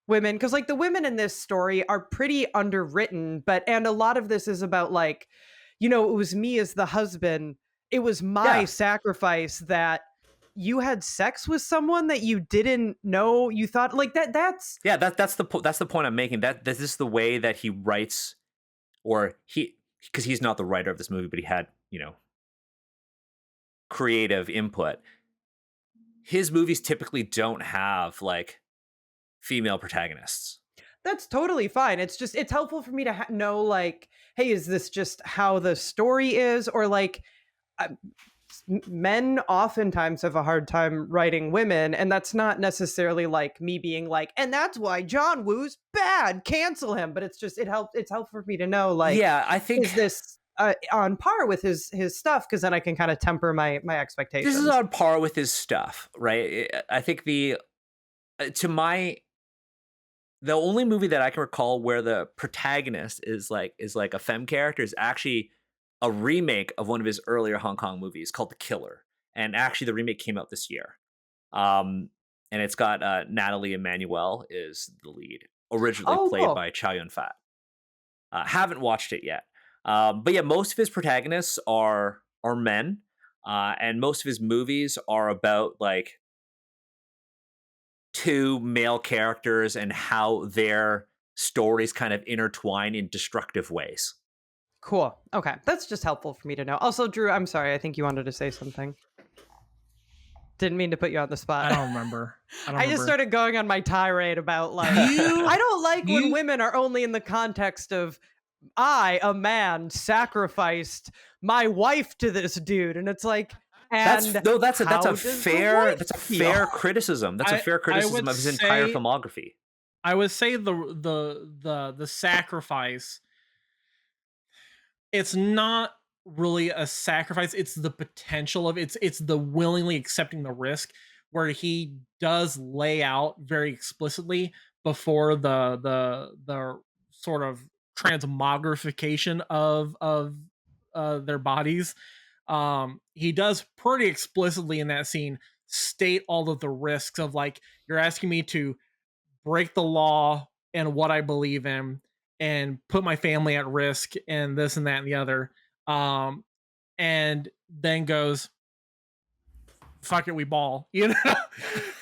women? Because like the women in this story are pretty underwritten, and a lot of this is about like, it was me as the husband. It was my Yeah. sacrifice that you had sex with someone that you didn't know. You thought like that. Yeah, that's the point I'm making. That this is the way that he writes, or because he's not the writer of this movie, but he had creative input. His movies typically don't have like female protagonists. That's totally fine. It's helpful for me to know, like, hey, is this just how the story is, or like, men oftentimes have a hard time writing women, and that's not necessarily like me being like, and that's why John Woo's bad, cancel him. But it's just it's helpful for me to know, like, Yeah, I think is this on par with his stuff? Because then I can kind of temper my this is expectations. on par with his stuff, right? I think to my the only movie that I can recall where the protagonist is like a femme character is actually a remake of one of his earlier Hong Kong movies called The Killer, and actually the remake came out this year. And it's got Natalie Emmanuel is the lead, originally Oh, played cool. by Chow Yun Fat. Haven't watched it yet, but yeah, most of his protagonists are men, and most of his movies are about like two male characters and how their stories kind of intertwine in destructive ways. Cool. Okay. That's just helpful for me to know. Also, Drew, I'm sorry. I think you wanted to say something. Didn't mean to put you on the spot. I don't remember. I just started going on my tirade about like, You- I don't like when you- women are only in the context of I, a man, sacrificed my wife to this dude. And it's like, and that's a how does the fair wife feel? fair criticism. That's a fair criticism would of his entire say- filmography. I would say the sacrifice, it's not really a sacrifice, it's the potential of it's the willingly accepting the risk, where he does lay out very explicitly before the sort of transmogrification of their bodies. He does pretty explicitly in that scene state all of the risks of, like, you're asking me to break the law and what I believe in and put my family at risk and this and that and the other. And then goes, fuck it, we ball, you know.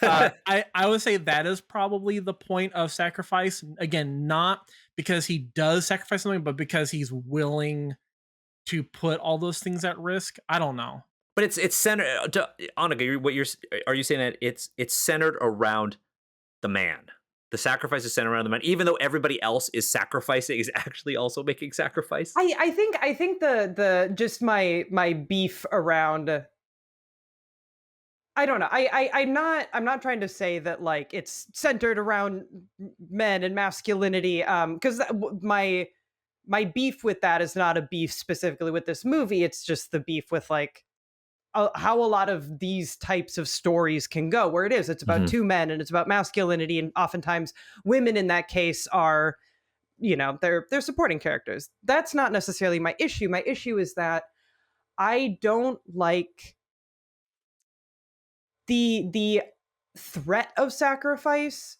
I would say that is probably the point of sacrifice. Again, not because he does sacrifice something, but because he's willing to put all those things at risk. I don't know. But it's centered. Anica, are you saying that it's centered around the man? The sacrifice is centered around the man, even though everybody else is sacrificing, is actually also making sacrifice. I think the just my beef around, I don't know. I'm not trying to say that like it's centered around men and masculinity. Because my beef with that is not a beef specifically with this movie. It's just the beef with like how a lot of these types of stories can go. Where it's about two men and it's about masculinity, and oftentimes women in that case are, they're supporting characters. That's not necessarily my issue. My issue is that I don't like the threat of sacrifice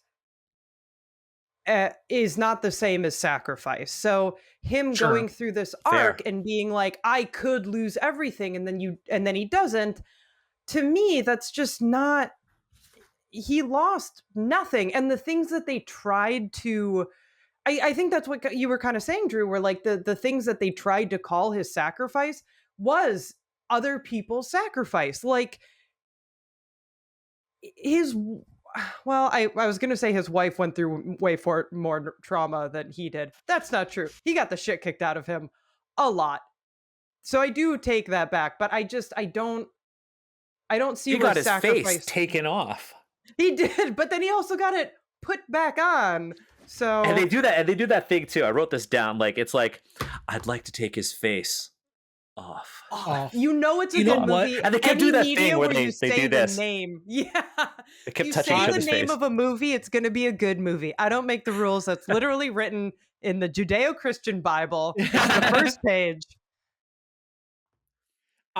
is not the same as sacrifice. So him Sure. going through this Fair. arc and being like, I could lose everything, and then he doesn't. To me, that's just not. He lost nothing, and the things that they tried to. I think that's what you were kind of saying, Drew. Were like the things that they tried to call his sacrifice was other people's sacrifice, like his. Well, I was going to say his wife went through way more trauma than he did. That's not true. He got the shit kicked out of him a lot. So I do take that back, but I don't see He where got his sacrifice face taken off. He did, but then he also got it put back on. So And they do that thing too. I wrote this down. Like, it's like, I'd like to take his face off. Off. you know it's a You good know what? movie. And they kept Any doing that media thing where where they you do say this. the name. Yeah. They kept You touching each say the other's name face. of a movie, it's going to be a good movie. I don't make the rules. That's literally written in the Judeo-Christian Bible, the first page.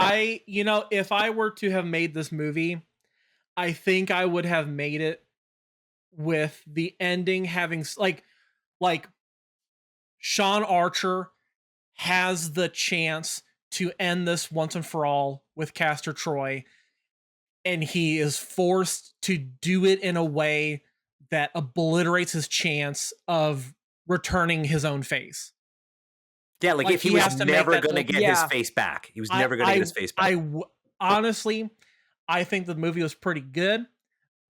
If I were to have made this movie, I think I would have made it with the ending having like Sean Archer has the chance to end this once and for all with Castor Troy, and he is forced to do it in a way that obliterates his chance of returning his own face. Yeah, like if he he was has to make never that going to look- get his Yeah. face back. He was never going to get his face back. Honestly, I think the movie was pretty good.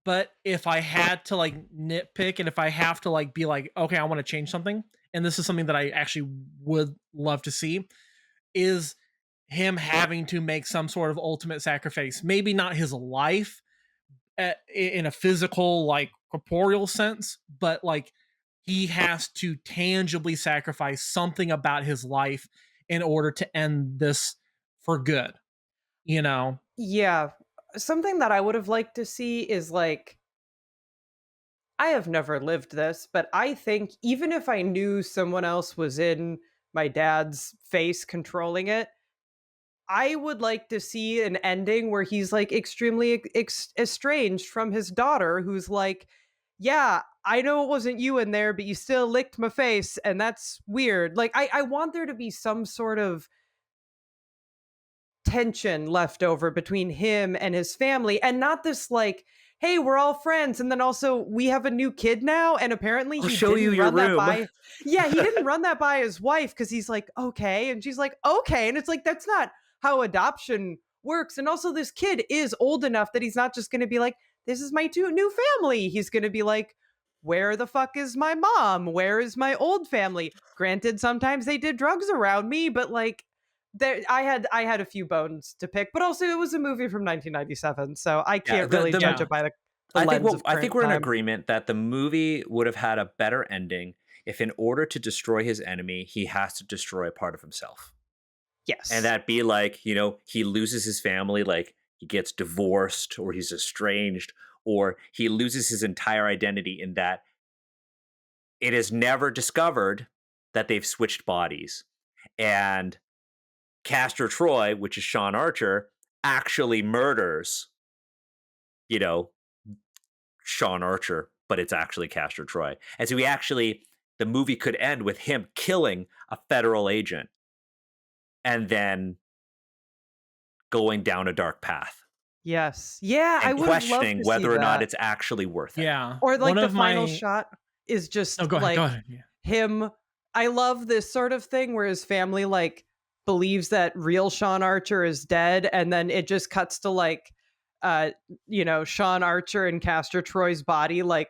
But if I had to like nitpick, and if I have to like be like, okay, I want to change something, and this is something that I actually would love to see, is him having to make some sort of ultimate sacrifice. Maybe not his life in a physical, like corporeal sense, but like he has to tangibly sacrifice something about his life in order to end this for good, you know? Yeah. Something that I would have liked to see is like, I have never lived this, but I think even if I knew someone else was in my dad's face controlling it, I would like to see an ending where he's like extremely estranged from his daughter, who's like, yeah, I know it wasn't you in there, but you still licked my face, and that's weird. Like, I want there to be some sort of tension left over between him and his family, and not this like, hey, we're all friends, and then also we have a new kid now, and apparently I'll he show you didn't your run that room. by. Yeah, he didn't run that by his wife because he's like, okay, and she's like, okay, and it's like that's not how adoption works. And also, this kid is old enough that he's not just going to be like, this is my new family. He's going to be like, where the fuck is my mom? Where is my old family? Granted, sometimes they did drugs around me, but like there I had a few bones to pick, but also it was a movie from 1997, so I Yeah, can't really judge Yeah. it by the lens of I current think we're in time. agreement that the movie would have had a better ending if, in order to destroy his enemy, he has to destroy a part of himself. And Yes. that be like, he loses his family, like he gets divorced or he's estranged, or he loses his entire identity in that it is never discovered that they've switched bodies. And Castor Troy, which is Sean Archer, actually murders, you know, Sean Archer, but it's actually Castor Troy. And so the movie could end with him killing a federal agent and then going down a dark path Yes. Yeah, I and would have loved questioning to see whether or not that. it's actually worth it. Yeah. Or One like the of final my shot is Oh, just go ahead. Go like ahead. Yeah. him. I love this sort of thing where his family like believes that real Sean Archer is dead, and then it just cuts to like Sean Archer and Castor Troy's body like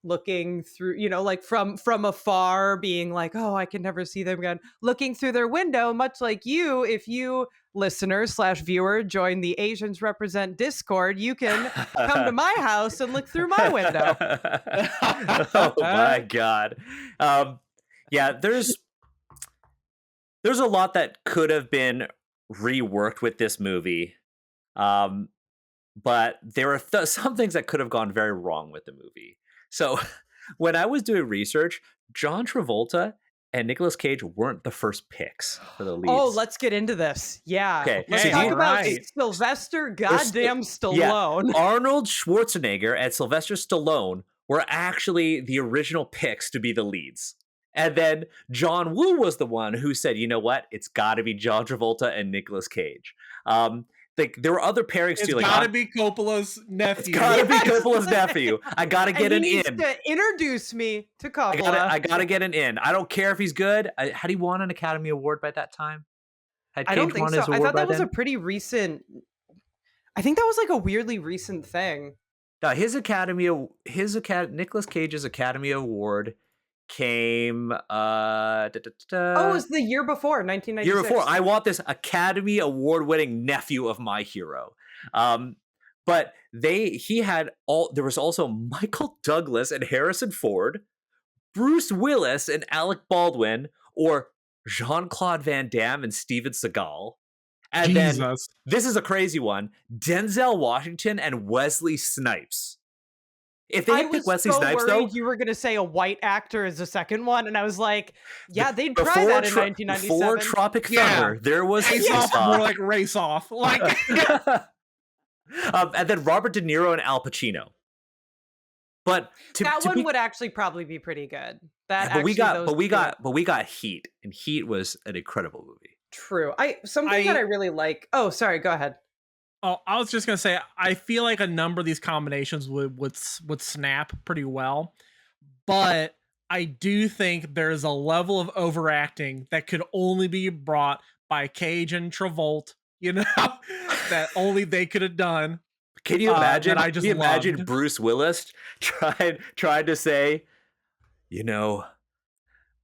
looking through, like from afar, being like, oh, I can never see them again, looking through their window, much like you. If you listener/viewer join the Asians Represent Discord, you can come to my house and look through my window. Oh my god. Yeah, there's a lot that could have been reworked with this movie. But there are some things that could have gone very wrong with the movie. So when I was doing research, John Travolta and Nicolas Cage weren't the first picks for the leads. Oh, let's get into this. Yeah. Okay, Let's so talk you- about right. Sylvester goddamn Stallone. Arnold Schwarzenegger and Sylvester Stallone were actually the original picks to be the leads. And then John Woo was the one who said, you know what? It's got to be John Travolta and Nicolas Cage. There were other pairings It's too. Like, gotta be Coppola's nephew. it's gotta be Yes. Coppola's nephew. I gotta get And an he needs in. to introduce me to Coppola. I gotta get an in. I don't care if he's good. Had he won an Academy Award by that time? Had I Cage don't think won so. his I award thought by that was then? a pretty recent. I think that was like a weirdly recent thing. No, Nicolas Cage's Academy Award came Oh, it was the year before, 1996. year before. I want this Academy Award winning nephew of my hero. But there was also Michael Douglas and Harrison Ford, Bruce Willis and Alec Baldwin, or Jean-Claude Van Damme and Steven Seagal. And then Jesus. this is a crazy one: Denzel Washington and Wesley Snipes. If they I had picked was Wesley so Snipes, worried though, you were going to say a white actor as the second one, and I was like, yeah, they'd try before that in Tro- 1997. before Tropic Yeah. Thunder, there was Face Face off, more Off. like race off. Like And then Robert De Niro and Al Pacino. But That one would actually probably be pretty good. That but we actually those two- got Heat, and Heat was an incredible movie. True. Something that I really like. Oh, sorry. Go ahead. Oh, I was just gonna say, I feel like a number of these combinations would snap pretty well, but I do think there's a level of overacting that could only be brought by Cage and Travolta, that only they could have done. Can you imagine? that I just Can you imagine loved. Bruce Willis tried to say,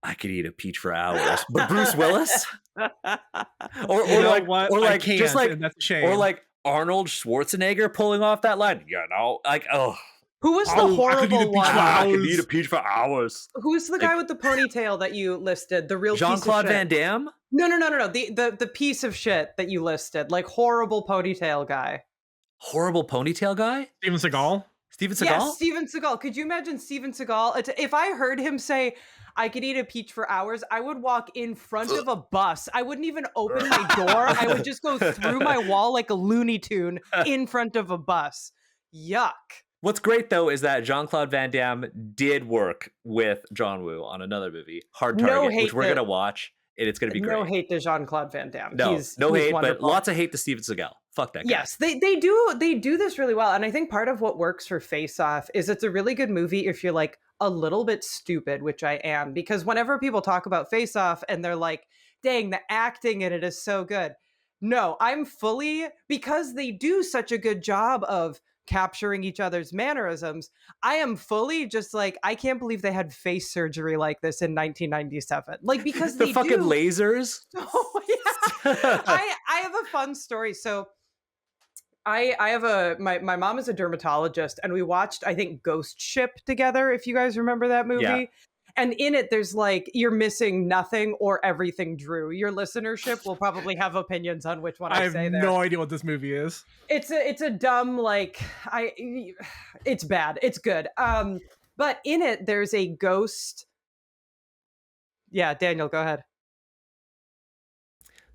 I could eat a peach for hours. But Bruce Willis? Or You know like, what? or I like, can't, just like, and that's a shame. or like Arnold Schwarzenegger pulling off that line. You know, like, oh, Who was the I could eat a horrible peach for one? I could hours. eat a peach for hours. Who's the guy Like, with the ponytail that you listed? The real piece of Jean-Claude shit. Van Damme? No. The piece of shit that you listed, like horrible ponytail guy. Horrible ponytail guy? Steven Seagal. Steven Seagal? Yes, Steven Seagal. Could you imagine Steven Seagal? If I heard him say, I could eat a peach for hours, I would walk in front of a bus. I wouldn't even open my door. I would just go through my wall like a Looney Tune in front of a bus. Yuck. What's great though is that Jean-Claude Van Damme did work with John Woo on another movie, Hard No Target, hate which we're to- gonna watch, and it's gonna be great. No hate to Jean-Claude Van Damme. No, He's hate, but wonderful. lots of hate to Steven Seagal. Fuck that guy. Yes, they do this really well. And I think part of what works for Face Off is it's a really good movie if you're like a little bit stupid, which I am, because whenever people talk about Face Off and they're like, dang, the acting in it is so good. No, I'm fully, because they do such a good job of capturing each other's mannerisms, I am fully just like, I can't believe they had face surgery like this in 1997. Like, because The they fucking do. lasers. Oh, yeah. I have a fun story. So I have my mom is a dermatologist, and we watched, I think, Ghost Ship together, if you guys remember that movie. Yeah. And in it, there's like, you're missing nothing or everything, Drew. Your listenership will probably have opinions on which one I I have say there. no idea what this movie is. It's a dumb, like, it's bad. It's good. But in it, there's a ghost. Yeah, Daniel, go ahead.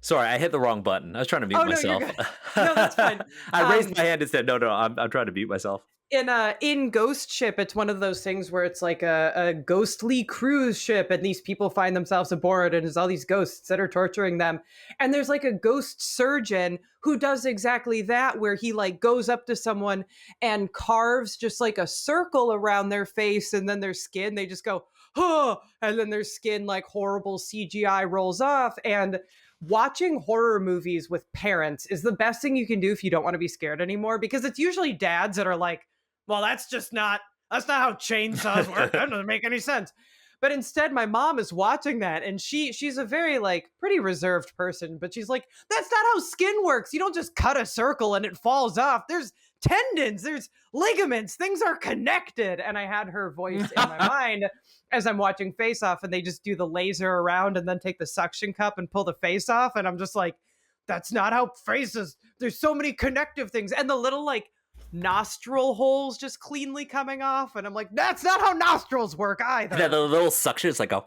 Sorry, I hit the wrong button. I was trying to mute Oh, no, you're myself. good. No, that's fine. I raised my hand and said, no, I'm trying to mute myself. In Ghost Ship, it's one of those things where it's like a ghostly cruise ship, and these people find themselves aboard, and there's all these ghosts that are torturing them. And there's like a ghost surgeon who does exactly that, where he like goes up to someone and carves just like a circle around their face, and then their skin, they just go, oh, and then their skin, like horrible CGI, rolls off. And watching horror movies with parents is the best thing you can do if you don't want to be scared anymore, because it's usually dads that are like, well, that's not how chainsaws work. That doesn't make any sense. But instead, my mom is watching that, and she's a very like pretty reserved person, but she's like, that's not how skin works. You don't just cut a circle and it falls off. There's tendons, there's ligaments, things are connected. And I had her voice in my mind as I'm watching Face Off, and they just do the laser around and then take the suction cup and pull the face off. And I'm just like, that's not how faces, there's so many connective things. And the little like nostril holes just cleanly coming off. And I'm like, that's not how nostrils work either. Yeah, the little suction is like a.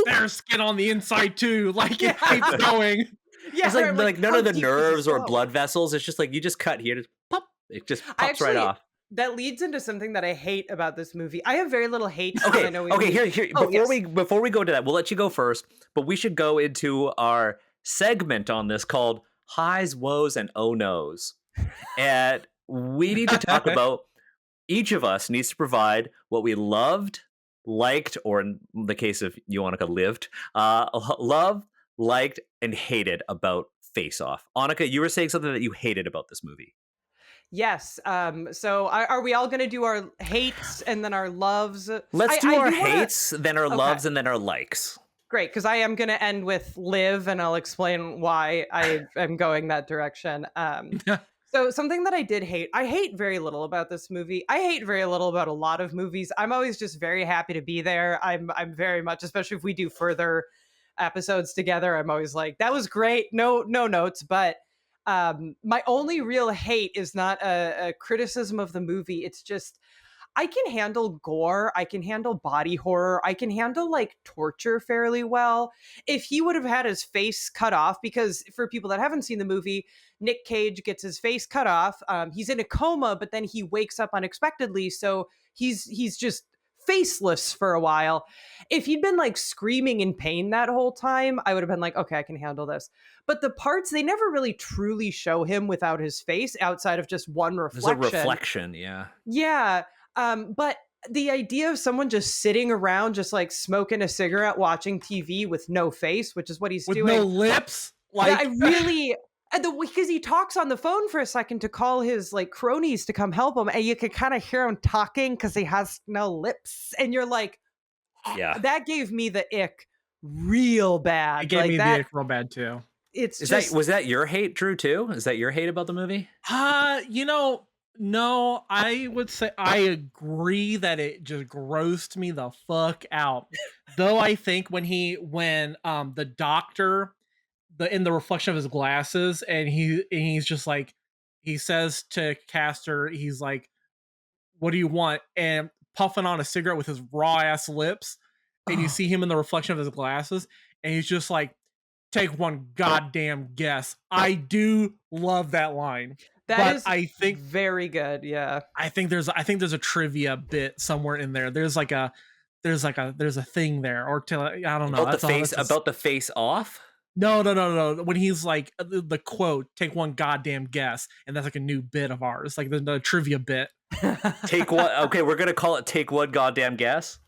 There's skin on the inside too. Like it Yeah. keeps going. Yeah, It's like none how of the deep does nerves this or go? blood vessels. It's just like you just cut here, just pop. It just pops Actually, right off. That leads into something that I hate about this movie. I have very little hate. because I know Okay. Here. Oh, Before we go to that, we'll let you go first. But we should go into our segment on this called Highs, Woes, and Oh No's. And we need to talk about, each of us needs to provide what we loved, liked, or in the case of Anica, lived, loved, liked, and hated about Face Off. Anica, you were saying something that you hated about this movie. Yes. So are we all going to do our hates and then our loves? Let's do our do wanna- hates, then our loves, and then our likes. Great, because I am going to end with live, and I'll explain why I am going that direction. So something that I did hate, I hate very little about this movie. I hate very little about a lot of movies. I'm always just very happy to be there. I'm very much, especially if we do further episodes together, I'm always like, that was great. No notes, but my only real hate is not a criticism of the movie. It's just, I can handle gore. I can handle body horror. I can handle like torture fairly well. If he would have had his face cut off, because for people that haven't seen the movie, Nick Cage gets his face cut off. He's in a coma, but then he wakes up unexpectedly. So he's just faceless for a while. If he'd been like screaming in pain that whole time, I would have been like, okay, I can handle this. But the parts, they never really truly show him without his face outside of just one reflection. There's a reflection, yeah. Yeah. But the idea of someone just sitting around, just like smoking a cigarette, watching TV with no face, which is what he's With doing. no lips. Yeah, Like I really, because he talks on the phone for a second to call his like cronies to come help him, and you can kind of hear him talking because he has no lips, and you're like, Yeah. that gave me the ick real bad. It gave Like me the that. ick real bad too. It's Is just that was that your hate, Drew? Too? Is that your hate about the movie? You know, no, I would say I agree that it just grossed me the fuck out. Though I think when the doctor in the reflection of his glasses and he's just like he says to Castor, he's like, "What do you want?" and puffing on a cigarette with his raw ass lips, and you oh, see him in the reflection of his glasses, and he's just like, "Take one goddamn guess." I do love that line, that but is very good. Yeah. I think there's a trivia bit somewhere in there. There's a thing there, or to I don't know. About the That's all. face about the face off? No. When he's like the quote, "Take one goddamn guess," and that's like a new bit of ours, like the trivia bit. Take one. Okay, we're gonna call it "Take One Goddamn Guess."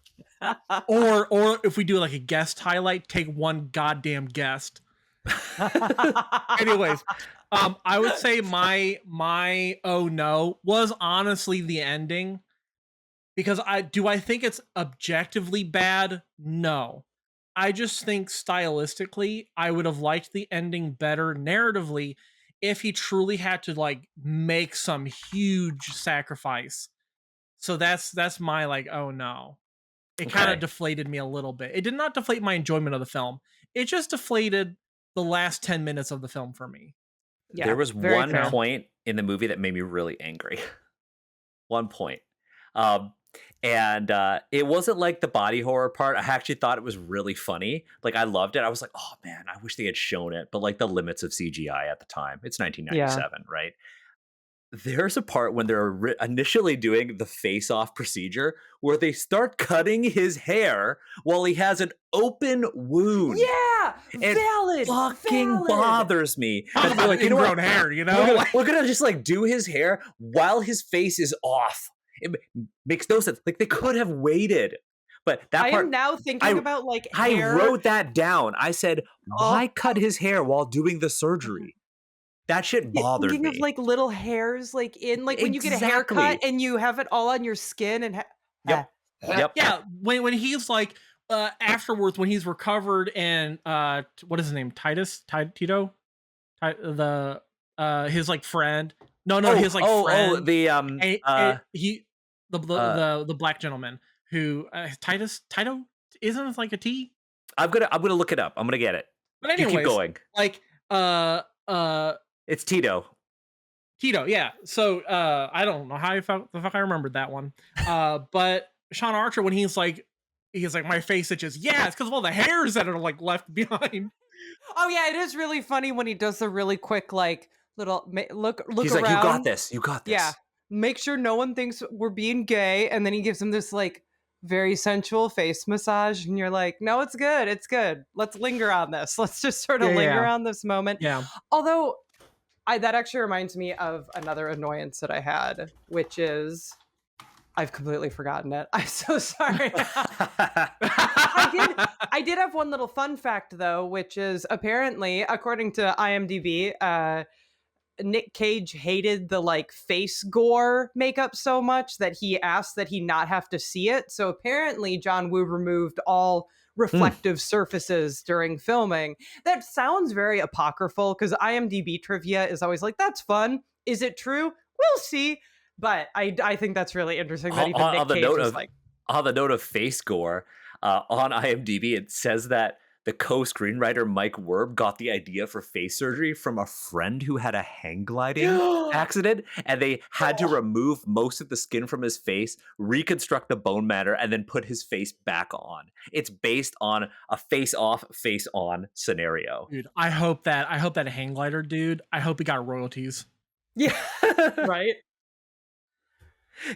Or if we do like a guest highlight, take one goddamn guest. Anyways, I would say my oh no was honestly the ending, because I think it's objectively bad? No. I just think stylistically I would have liked the ending better narratively if he truly had to like make some huge sacrifice. So that's my like oh no. It kind of Okay. deflated me a little bit. It did not deflate my enjoyment of the film. It just deflated the last 10 minutes of the film for me. Yeah, There was very one fair. point in the movie that made me really angry. One point. Um, and it wasn't like the body horror part. I actually thought it was really funny. Like, I loved it. I was like, oh man, I wish they had shown it. But like the limits of CGI at the time, it's Yeah. 1997, right? There's a part when they're initially doing the face-off procedure where they start cutting his hair while he has an open wound. Yeah. It Valid. fucking bothers me. Talk They're about like, you know what? ingrown hair, you know? We're gonna just like do his hair while his face is off. It makes no sense. Like they could have waited, but that I part am now thinking about like I hair. wrote that down. I said, Oh. why cut his hair while doing the surgery? That shit bothered Thinking me. of like little hairs, like in like when you get a haircut Exactly. and you have it all on your skin and Yep. Yep. Yeah, when he's like afterwards when he's recovered and what is his name? Tito? The his like friend. No, his like friend. The he the black gentleman who Tito isn't it like a T? I'm gonna look it up. I'm gonna get it. But anyways, you keep going. Like it's Tito. Yeah. So I don't know how the fuck I remembered that one. But Sean Archer, when he's like my face itches. Yeah, it's because of all the hairs that are like left behind. Oh yeah, it is really funny when he does the really quick like little look He's around. like, you got this. You got this. Yeah, make sure no one thinks we're being gay, and then he gives him this like very sensual face massage, and you're like, no, it's good, it's good. Let's linger on this. Let's just sort of linger on this moment. Yeah. Although, that actually reminds me of another annoyance that I had, which is I've completely forgotten it. I'm so sorry. I did have one little fun fact though, which is apparently, according to IMDb, Nick Cage hated the like face gore makeup so much that he asked that he not have to see it. So apparently John Woo removed all reflective surfaces during filming. That sounds very apocryphal because IMDb trivia is always like, that's fun. Is it true? We'll see. But I think that's really interesting that even Nick Cage was like... On the note of face gore, on IMDb, it says that the co-screenwriter Mike Werb got the idea for face surgery from a friend who had a hang gliding accident, and they had to remove most of the skin from his face, reconstruct the bone matter, and then put his face back on. It's based on a face-off, face-on scenario. Dude, I hope that hang glider dude, I hope he got royalties. Yeah, right?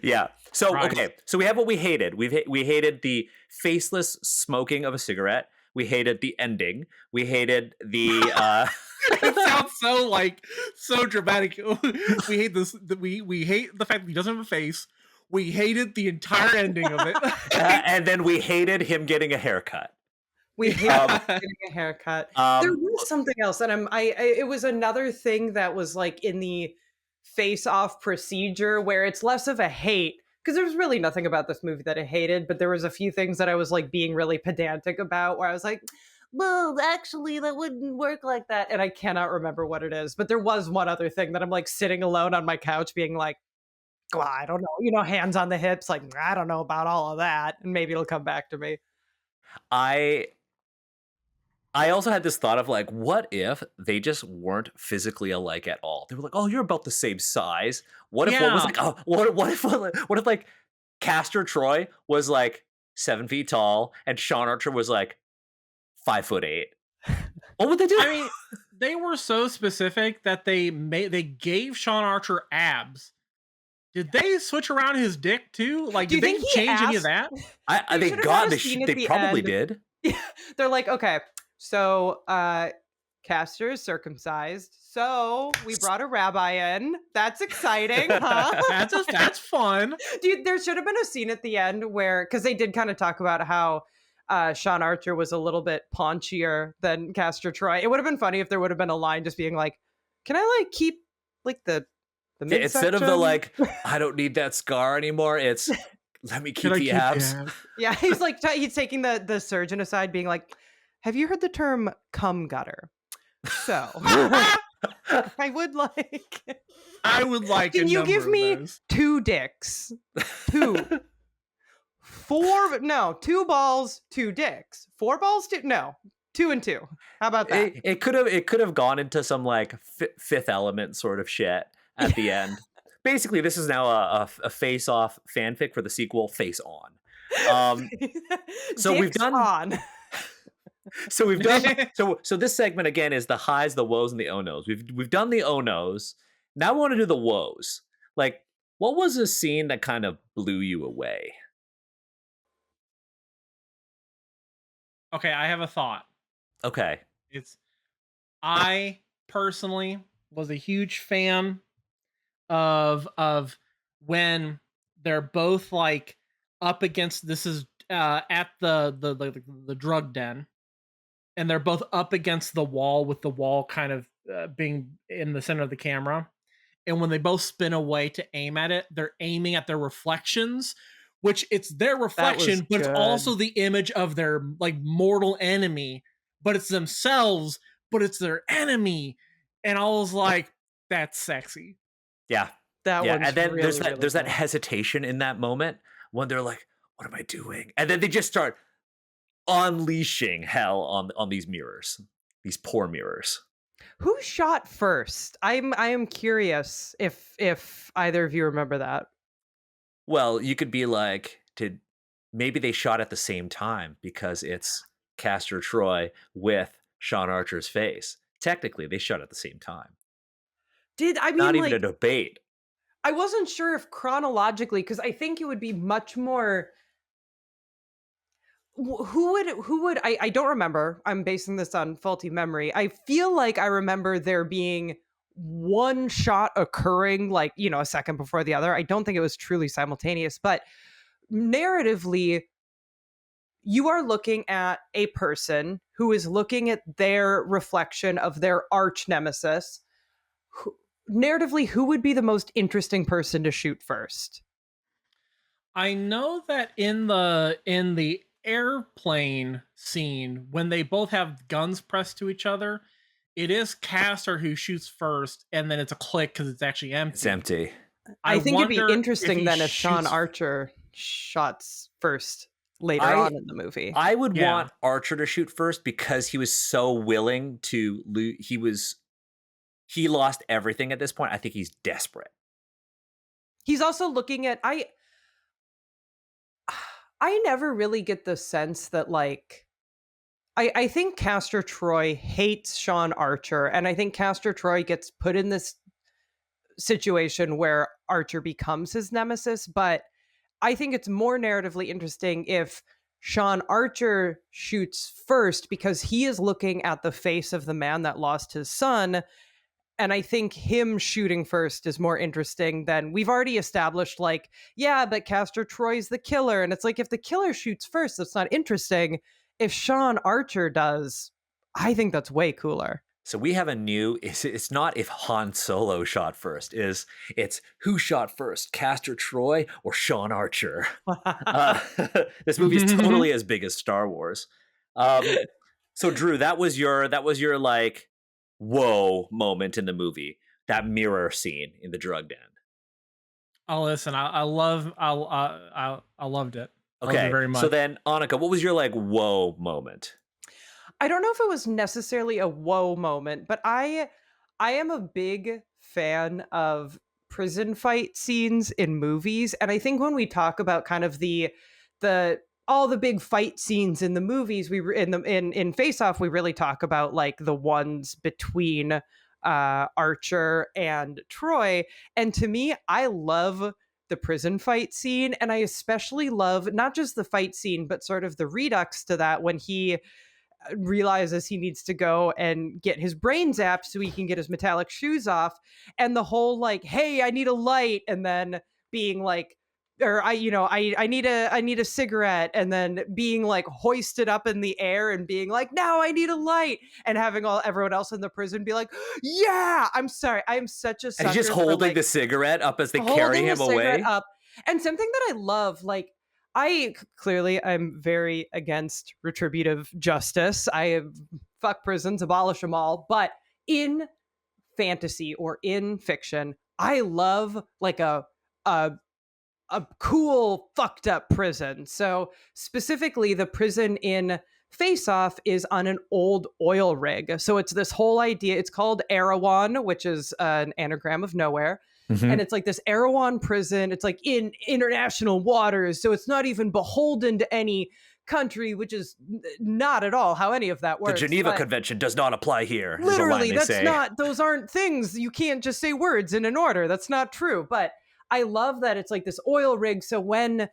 Yeah. So, Right. okay. So we have what we hated. We hated the faceless smoking of a cigarette. We hated the ending. We hated the It sounds so dramatic. We hate this. We hate the fact that he doesn't have a face. We hated the entire ending of it. and then we hated him getting a haircut. We hated getting a haircut. There was something else, and it was another thing that was like in the face-off procedure where it's less of a hate, because there was really nothing about this movie that I hated, but there was a few things that I was like being really pedantic about, where I was like, well, actually, that wouldn't work like that. And I cannot remember what it is. But there was one other thing that I'm like sitting alone on my couch being like, well, I don't know, hands on the hips, like, I don't know about all of that. And maybe it'll come back to me. I I also had this thought of like, what if they just weren't physically alike at all? They were like, "Oh, you're about the same size." What if one was Yeah. like, "Oh, what if like Castor Troy was like 7 feet tall and Sean Archer was like 5'8"? What would they do? I mean, they were so specific that they gave Sean Archer abs. Did they switch around his dick too? Like, Do you did they think he change any of asked? that? I You they should have had got a they scene at they the probably end. did. Yeah, they're like, okay, so Castor is circumcised. So we brought a rabbi in. That's exciting, huh? That's fun. Dude, there should have been a scene at the end where, because they did kind of talk about how Sean Archer was a little bit paunchier than Castor Troy. It would have been funny if there would have been a line just being like, "Can I like keep like the Yeah, instead of the midsection?" like, I don't need that scar anymore, it's let me keep Can I the keep abs. abs? Yeah, he's like he's taking the surgeon aside, being like, "Have you heard the term cum gutter?" So I would like. I would like Can a you number give of me those. 2 dicks? 2. 4, no, 2 balls, 2 dicks. 4 balls, 2, no, 2 and 2. How about that? It could have gone into some like Fifth Element sort of shit at the end. Basically, this is now a face off fanfic for the sequel Face On. So we've Dicks done on. so we've done so this segment again is the highs, the woes, and the oh nos. We've done the oh nos. Now we want to do the woes. Like, what was a scene that kind of blew you away? Okay, I have a thought. Okay. It's I personally was a huge fan of when they're both like up against this is at the drug den, and they're both up against the wall with the wall kind of being in the center of the camera, and when they both spin away to aim at it, they're aiming at their reflections, which it's their That was reflection but it's good. also the image of their like mortal enemy, but it's themselves but it's their enemy. And I was like, that's sexy. Yeah. That Yeah. one's And then really, really there's that good. hesitation in that moment when they're like, what am I doing? And then they just start unleashing hell on these mirrors. These poor mirrors. Who shot first? I am curious if either of you remember that. Well, you could be like, did maybe they shot at the same time because it's Castor Troy with Sean Archer's face. Technically, they shot at the same time. Did I Not mean even a like debate. I wasn't sure if chronologically, because I think it would be much more. I don't remember. I'm basing this on faulty memory. I feel like I remember there being one shot occurring like, a second before the other. I don't think it was truly simultaneous, but narratively, you are looking at a person who is looking at their reflection of their arch nemesis. Narratively, who would be the most interesting person to shoot first? I know that in the airplane scene when they both have guns pressed to each other, it is Castor who shoots first, and then it's a click because it's actually empty. It's empty. I think it'd be wonder interesting he then if Sean shoots- Archer shots first later I- on in the movie. I would Yeah. want Archer to shoot first because he was so willing to he lost everything at this point. I think he's desperate. He's also looking at I never really get the sense that like I think Castor Troy hates Sean Archer, and I think Castor Troy gets put in this situation where Archer becomes his nemesis, but I think it's more narratively interesting if Sean Archer shoots first because he is looking at the face of the man that lost his son. And I think him shooting first is more interesting than we've already established, like, yeah, but Castor Troy's the killer. And it's like, if the killer shoots first, that's not interesting. If Sean Archer does, I think that's way cooler. So we have a new. It's not if Han Solo shot first. It's who shot first, Castor Troy or Sean Archer? This movie is totally as big as Star Wars. So Drew, that was your like whoa moment in the movie. That mirror scene in the drug den. Oh, listen, I loved it. I loved it Okay, very so much. then Anika, what was your like whoa moment? I don't know if it was necessarily a whoa moment, but I am a big fan of prison fight scenes in movies, and I think when we talk about kind of the all the big fight scenes in the movies, in Face Off we really talk about like the ones between Archer and Troy, and to me I love the prison fight scene, and I especially love not just the fight scene but sort of the redux to that when he realizes he needs to go and get his brain zapped so he can get his metallic shoes off, and the whole like, hey, I need a light, and then being like, or I need a cigarette, and then being like hoisted up in the air and being like, now I need a light, and having everyone else in the prison be like, yeah, I'm sorry, I am such a And he's sucker just for holding like the cigarette up as they carry holding him the cigarette away. up. And something that I love, like clearly I'm very against retributive justice. Fuck prisons, abolish them all. But in fantasy or in fiction, I love like a a cool fucked up prison. So specifically the prison in Face Off is on an old oil rig. So it's this whole idea. It's called Erewhon, which is an anagram of nowhere. Mhm. And it's like this Erewhon prison. It's like in international waters. So it's not even beholden to any country, which is not at all how any of that The works. Geneva but Convention does not apply here. Is a line literally, they that's say. not, those aren't things. You can't just say words in an order. That's not true. But I love that it's like this oil rig. So when,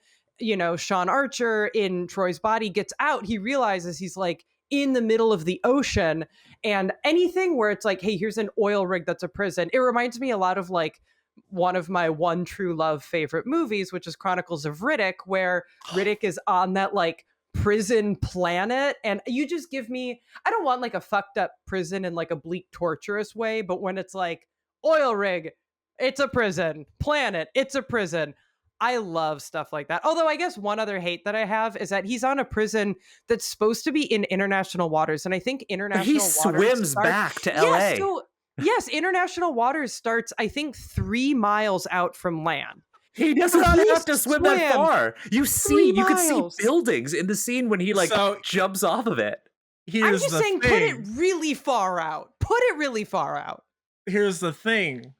Sean Archer in Troy's body gets out, he realizes he's like in the middle of the ocean, and anything where it's like, hey, here's an oil rig that's a prison. It reminds me a lot of like one of my one true love favorite movies, which is Chronicles of Riddick, where Riddick is on that like prison planet. And you just give me, I don't want like a fucked up prison in like a bleak, torturous way, but when it's like oil rig, it's a prison, planet, it's a prison. I love stuff like that. Although I guess one other hate that I have is that he's on a prison that's supposed to be in international waters. And I think But he international waters swims back to LA. Yes, international waters starts, I think, 3 miles out from land. He does not He have to swim that far. You can see miles. buildings in the scene when he like jumps off of it. I'm Here's just the saying, thing. put it really far out. Put it really far out. Here's the thing.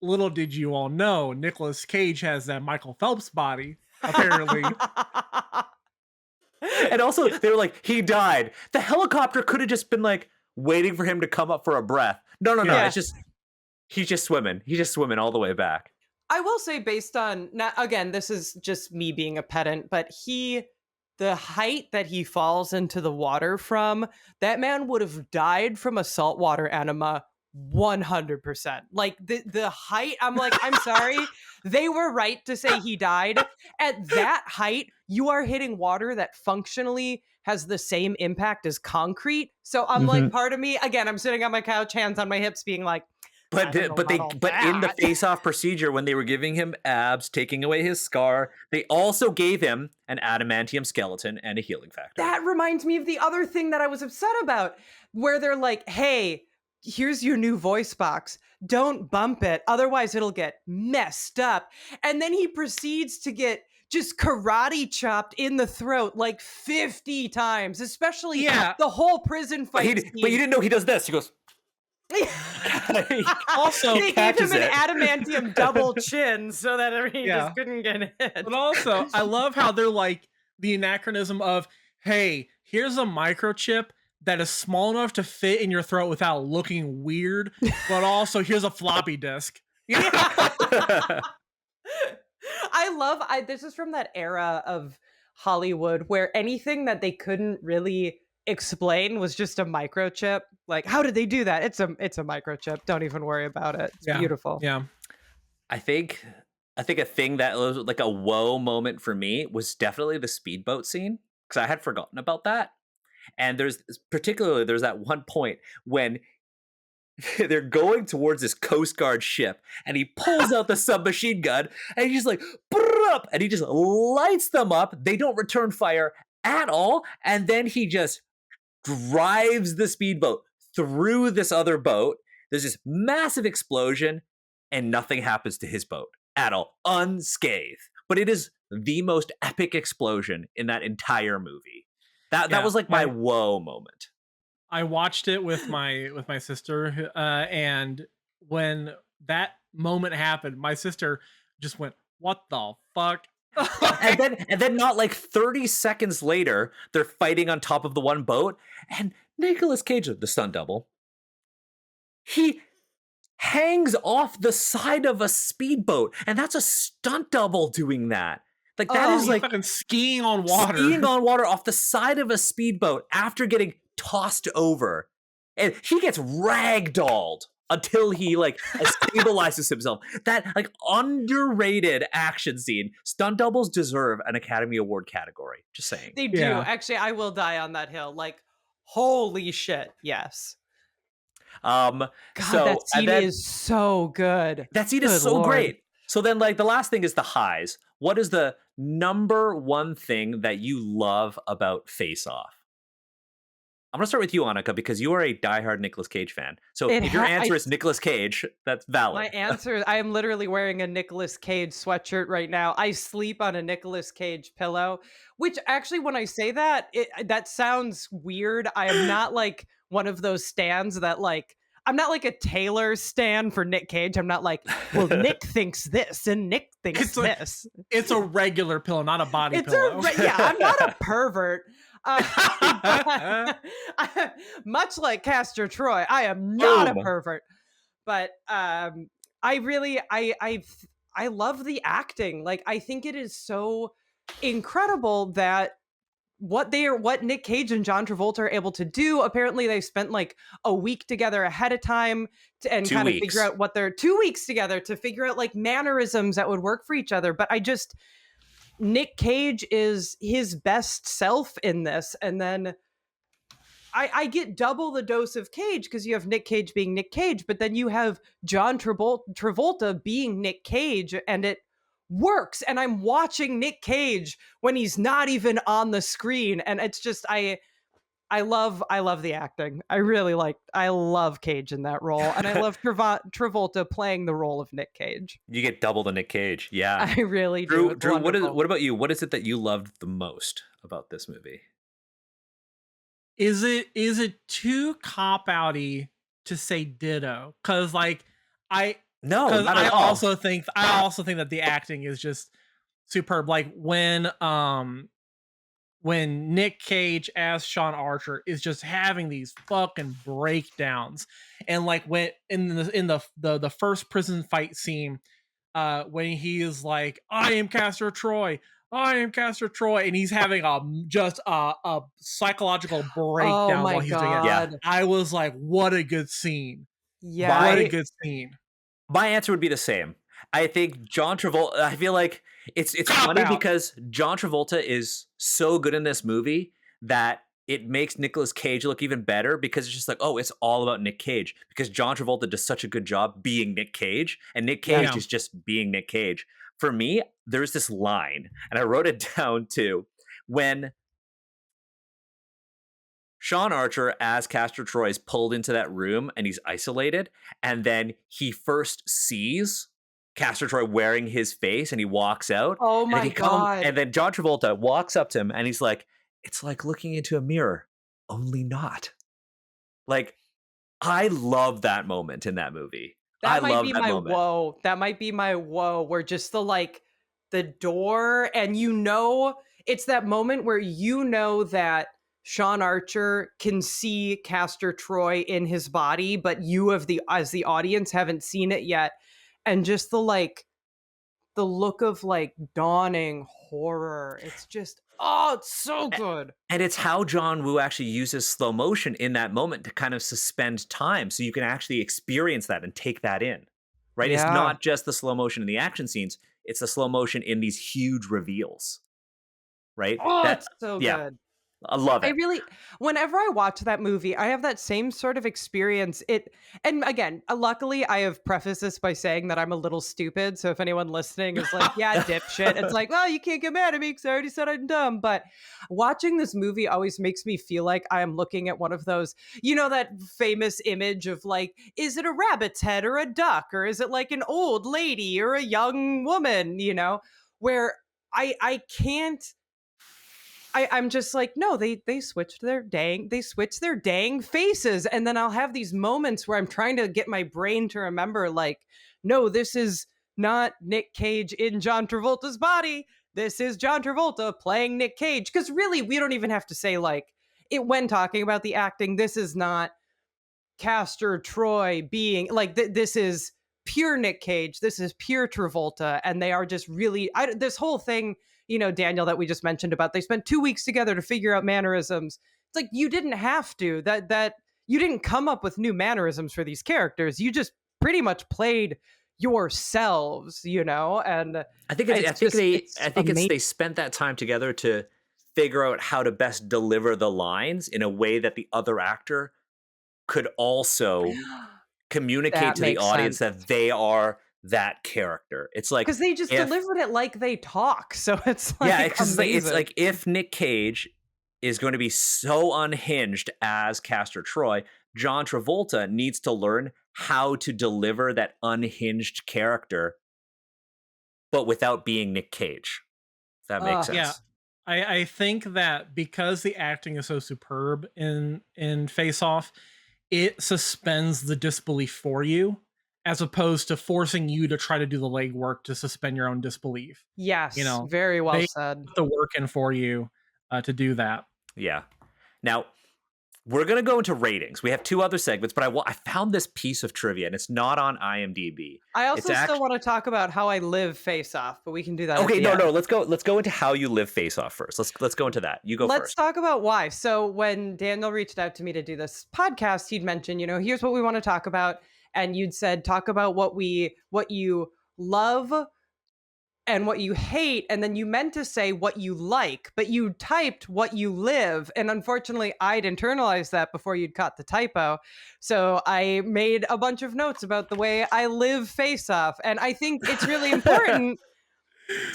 Little did you all know, Nicolas Cage has that Michael Phelps body, apparently. And also, they were like, he died. The helicopter could have just been like waiting for him to come up for a breath. No. Yeah. It's just he's just swimming. He's just swimming all the way back. I will say, based on, not, again, this is just me being a pedant, but the height that he falls into the water from, that man would have died from a saltwater enema 100%. Like the height, I'm like, I'm sorry. They were right to say he died. At that height, you are hitting water that functionally has the same impact as concrete. So I'm like, part of me, again, I'm sitting on my couch, hands on my hips, being like, But in the face-off procedure, when they were giving him abs, taking away his scar, they also gave him an adamantium skeleton and a healing factor. That reminds me of the other thing that I was upset about, where they're like, hey, here's your new voice box. Don't bump it. Otherwise, it'll get messed up. And then he proceeds to get just karate chopped in the throat like 50 times, especially the whole prison fight. But you didn't know he does this. He goes... Also, they gave him an adamantium double chin so that he just couldn't get hit. But also, I love how they're like the anachronism of, hey, here's a microchip that is small enough to fit in your throat without looking weird, but also here's a floppy disk. This is from that era of Hollywood where anything that they couldn't really explain was just a microchip. Like, how did they do that? It's a microchip. Don't even worry about it. It's beautiful. Yeah. I think a thing that was like a whoa moment for me was definitely the speedboat scene, because I had forgotten about that. And there's that one point when they're going towards this Coast Guard ship, and he pulls out the submachine gun, and he's just like, "Brrr!" And he just lights them up. They don't return fire at all, and then he just drives the speedboat through this other boat. There's this massive explosion, and nothing happens to his boat at all, unscathed. But it is the most epic explosion in that entire movie. That was like my whoa moment. I watched it with my sister, and when that moment happened, my sister just went, "What the fuck?" and then not like 30 seconds later, they're fighting on top of the one boat, and Nicolas Cage, the stunt double, he hangs off the side of a speedboat, and that's a stunt double doing that. Like that is like fucking skiing on water. Skiing on water off the side of a speedboat after getting tossed over. And he gets ragdolled until he like stabilizes himself. That like underrated action scene. Stunt doubles deserve an Academy Award category. Just saying. They do. Actually, I will die on that hill. Like, holy shit, yes. God, that scene is so good. That scene is so great. So then, like, the last thing is the highs. What is the number one thing that you love about Face Off? I'm going to start with you, Anica, because you are a diehard Nicolas Cage fan. So if your answer is Nicolas Cage, that's valid. My answer is I am literally wearing a Nicolas Cage sweatshirt right now. I sleep on a Nicolas Cage pillow, which actually, when I say that, that sounds weird. I am not like one of those stands that like, I'm not like a Taylor stan for Nick Cage. I'm not like, well, Nick thinks this and Nick thinks this. It's a regular pillow, not a body pillow. Yeah, I'm not a pervert. Much like Castor Troy, I am not a pervert. But I love the acting. Like, I think it is so incredible that what Nick Cage and John Travolta are able to do. Apparently they've spent like a week together ahead of time and kind of figure out what they're 2 weeks together to figure out like mannerisms that would work for each other. But Nick Cage is his best self in this. And then I get double the dose of Cage because you have Nick Cage being Nick Cage, but then you have John Travolta being Nick Cage, and it works. And I'm watching Nick Cage when he's not even on the screen. And it's just, I love the acting. I love Cage in that role. And I love Travolta playing the role of Nick Cage. You get double the Nick Cage. Yeah. I really do. Drew, what about you? What is it that you loved the most about this movie? Is it too cop-outy to say ditto? Because like I also think that the acting is just superb. Like when Nick Cage as Sean Archer is just having these fucking breakdowns, and like when in the first prison fight scene, when he is like, I am Castor Troy, and he's having a psychological breakdown while he's doing it. Yeah. I was like, what a good scene. Yeah. What a good scene. My answer would be the same. I think John Travolta, I feel like it's funny because John Travolta is so good in this movie that it makes Nicolas Cage look even better, because it's just like, oh, it's all about Nick Cage, because John Travolta does such a good job being Nick Cage, and Nick Cage is just being Nick Cage. For me, there's this line, and I wrote it down too, when Sean Archer as Castor Troy is pulled into that room and he's isolated, and then he first sees Castor Troy wearing his face and he walks out. Oh my God. And then John Travolta walks up to him and he's like, it's like looking into a mirror, only not. Like, I love that moment in that movie. That might be my whoa. That might be my whoa, where just the door, and it's that moment where that Sean Archer can see Castor Troy in his body, but you as the audience haven't seen it yet. And just the look of like dawning horror. It's just, it's so good. And it's how John Woo actually uses slow motion in that moment to kind of suspend time, so you can actually experience that and take that in, right? Yeah. It's not just the slow motion in the action scenes. It's the slow motion in these huge reveals, right? Oh, that's so good. I love I it. really whenever I watch that movie, I have that same sort of experience. And again, luckily I have prefaced this by saying that I'm a little stupid. So if anyone listening is like, yeah, dipshit, it's like, well, you can't get mad at me because I already said I'm dumb. But watching this movie always makes me feel like I am looking at one of those, that famous image of like, is it a rabbit's head or a duck? Or is it like an old lady or a young woman, where I can't I'm just like, no, they switched their dang faces. And then I'll have these moments where I'm trying to get my brain to remember, like, no, this is not Nick Cage in John Travolta's body. This is John Travolta playing Nick Cage. Because really, we don't even have to say like it when talking about the acting, this is not Castor Troy being like this is pure Nick Cage. This is pure Travolta, and they are just really this whole thing. Daniel, that we just mentioned about they spent 2 weeks together to figure out mannerisms. It's like you didn't have to. That you didn't come up with new mannerisms for these characters. You just pretty much played yourselves, and I think it's amazing. they spent that time together to figure out how to best deliver the lines in a way that the other actor could also communicate That to the makes audience sense. that they are that character. It's like Because they just if delivered it like they talk, so it's yeah, like it's amazing. like if Nick Cage is going to be so unhinged as Castor Troy, John Travolta needs to learn how to deliver that unhinged character, but without being Nick Cage. If that makes Ugh. Yeah. sense. I think that because the acting is so superb in Face Off, it suspends the disbelief for you as opposed to forcing you to try to do the legwork to suspend your own disbelief. Yes, very well They said. put the work in for you to do that. Yeah. Now, we're going to go into ratings. We have two other segments, but I found this piece of trivia, and it's not on IMDb. I It's also still actually want to talk about how I live Face Off, but we can do that at okay. the No, end. no. Let's go into how you live Face Off first. Let's go into that. You go Let's first. talk about why. So when Daniel reached out to me to do this podcast, he'd mentioned, here's what we want to talk about, and you'd said talk about what you love and what you hate, and then you meant to say what you like, but you typed what you live. And unfortunately, I'd internalized that before you'd caught the typo. So I made a bunch of notes about the way I live Face Off. And I think it's really important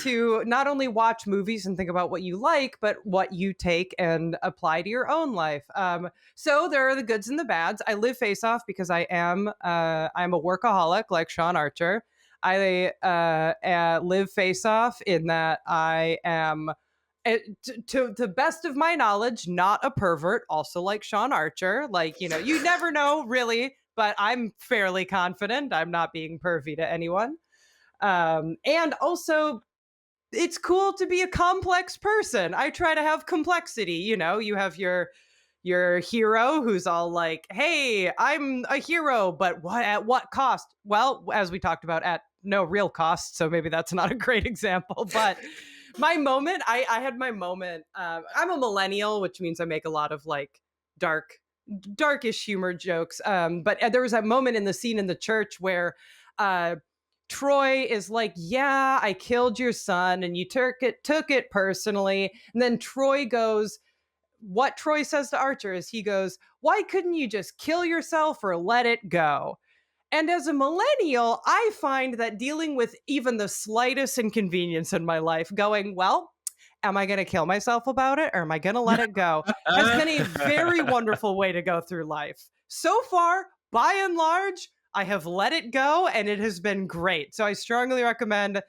to not only watch movies and think about what you like, but what you take and apply to your own life. So there are the goods and the bads. I live Face Off because I'm a workaholic like Sean Archer. I live Face Off in that I am, to the best of my knowledge, not a pervert, also like Sean Archer. Like, you never know really, but I'm fairly confident I'm not being pervy to anyone. And also, it's cool to be a complex person. I try to have complexity. You have your hero who's all like, hey, I'm a hero, but at what cost? Well, as we talked about, at no real cost. So maybe that's not a great example. But my moment, I had my moment. I'm a millennial, which means I make a lot of like darkish humor jokes. But there was that moment in the scene in the church where Troy is like, yeah, I killed your son, and you took it personally. And then Troy goes, what Troy says to Archer is he goes, why couldn't you just kill yourself or let it go? And as a millennial, I find that dealing with even the slightest inconvenience in my life, going, well, am I going to kill myself about it or am I going to let it go, has been a very wonderful way to go through life. So far, by and large, I have let it go and it has been great. So I strongly recommend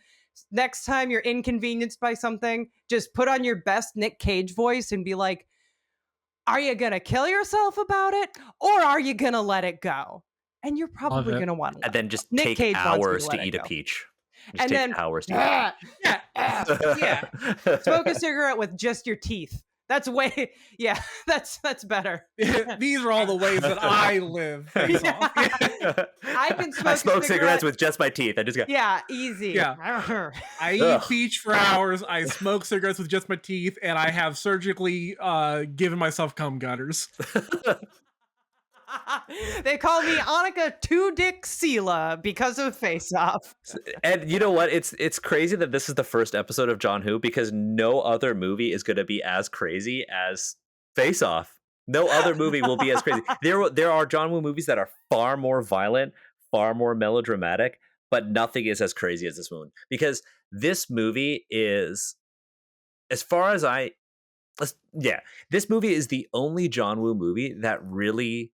next time you're inconvenienced by something, just put on your best Nick Cage voice and be like, are you going to kill yourself about it or are you going to let it go? And you're probably it. going to want to And let then it go. just Nick take Cage wants me to hours let to it eat a go. peach. Just And take then hours to eat a peach. Yeah. smoke a cigarette with just your teeth. That's way, yeah, that's better. These are all the ways that I live Face Off. I can I smoke smoke a cigarettes cigarette. with just my teeth. I just go. Yeah, easy. Yeah. I eat Ugh. peach for hours. I smoke cigarettes with just my teeth, and I have surgically given myself cum gutters. They call me Anica Two Dick Sela because of Face Off. And you know what? It's crazy that this is the first episode of John Who because no other movie is going to be as crazy as Face Off. No other movie will be as crazy. There are John Woo movies that are far more violent, far more melodramatic, but nothing is as crazy as this one. Because this movie is, as far as this movie is the only John Woo movie that really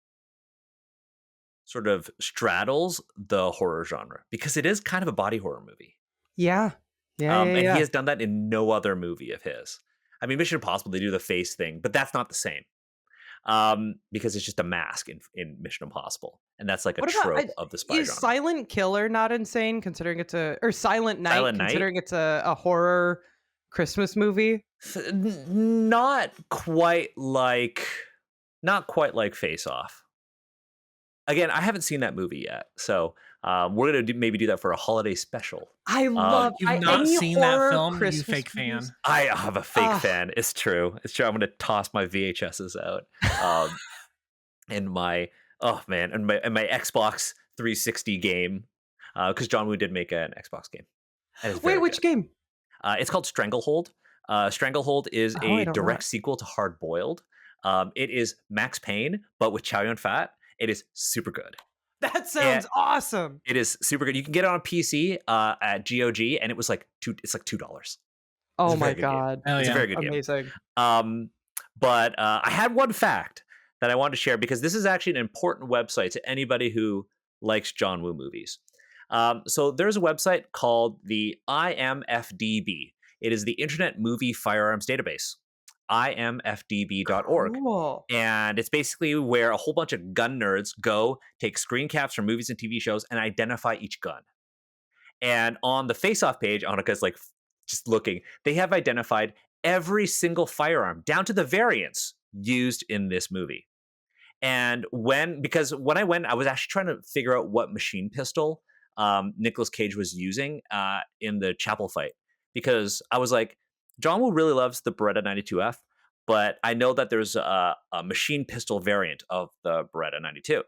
sort of straddles the horror genre, because it is kind of a body horror movie. Yeah. And he has done that in no other movie of his. I mean, Mission Impossible, they do the face thing, but that's not the same. Because it's just a mask in Mission Impossible, and that's like a trope of the spy is genre. Silent Killer not insane, considering it's or Silent Night, considering it's a horror Christmas movie? Not quite like Face Off. Again, I haven't seen that movie yet, so we're gonna maybe do that for a holiday special. I love. You've not seen that film, Christmas you fake movies? fan. I have a fake fan. It's true. I'm gonna toss my VHSs out, and my my Xbox 360 game, because John Woo did make an Xbox game. Wait, which game? It's called Stranglehold. Stranglehold is a direct sequel to Hard Boiled. It is Max Payne, but with Chow Yun-fat. It is super good. That sounds awesome. It is super good. You can get it on PC at GOG, and it's like $2. Oh my god, it's a very good amazing. Game. But I had one fact that I wanted to share, because this is actually an important website to anybody who likes John Woo movies. So there's a website called the IMFDB. It is the Internet Movie Firearms Database. imfdb.org. Cool. And it's basically where a whole bunch of gun nerds go, take screen caps from movies and TV shows, and identify each gun. And on the face-off page, Anica's like just looking, they have identified every single firearm down to the variants used in this movie. And because when I went, I was actually trying to figure out what machine pistol Nicolas Cage was using in the chapel fight, because I was like, John Woo really loves the Beretta 92F, but I know that there's a machine pistol variant of the Beretta 92.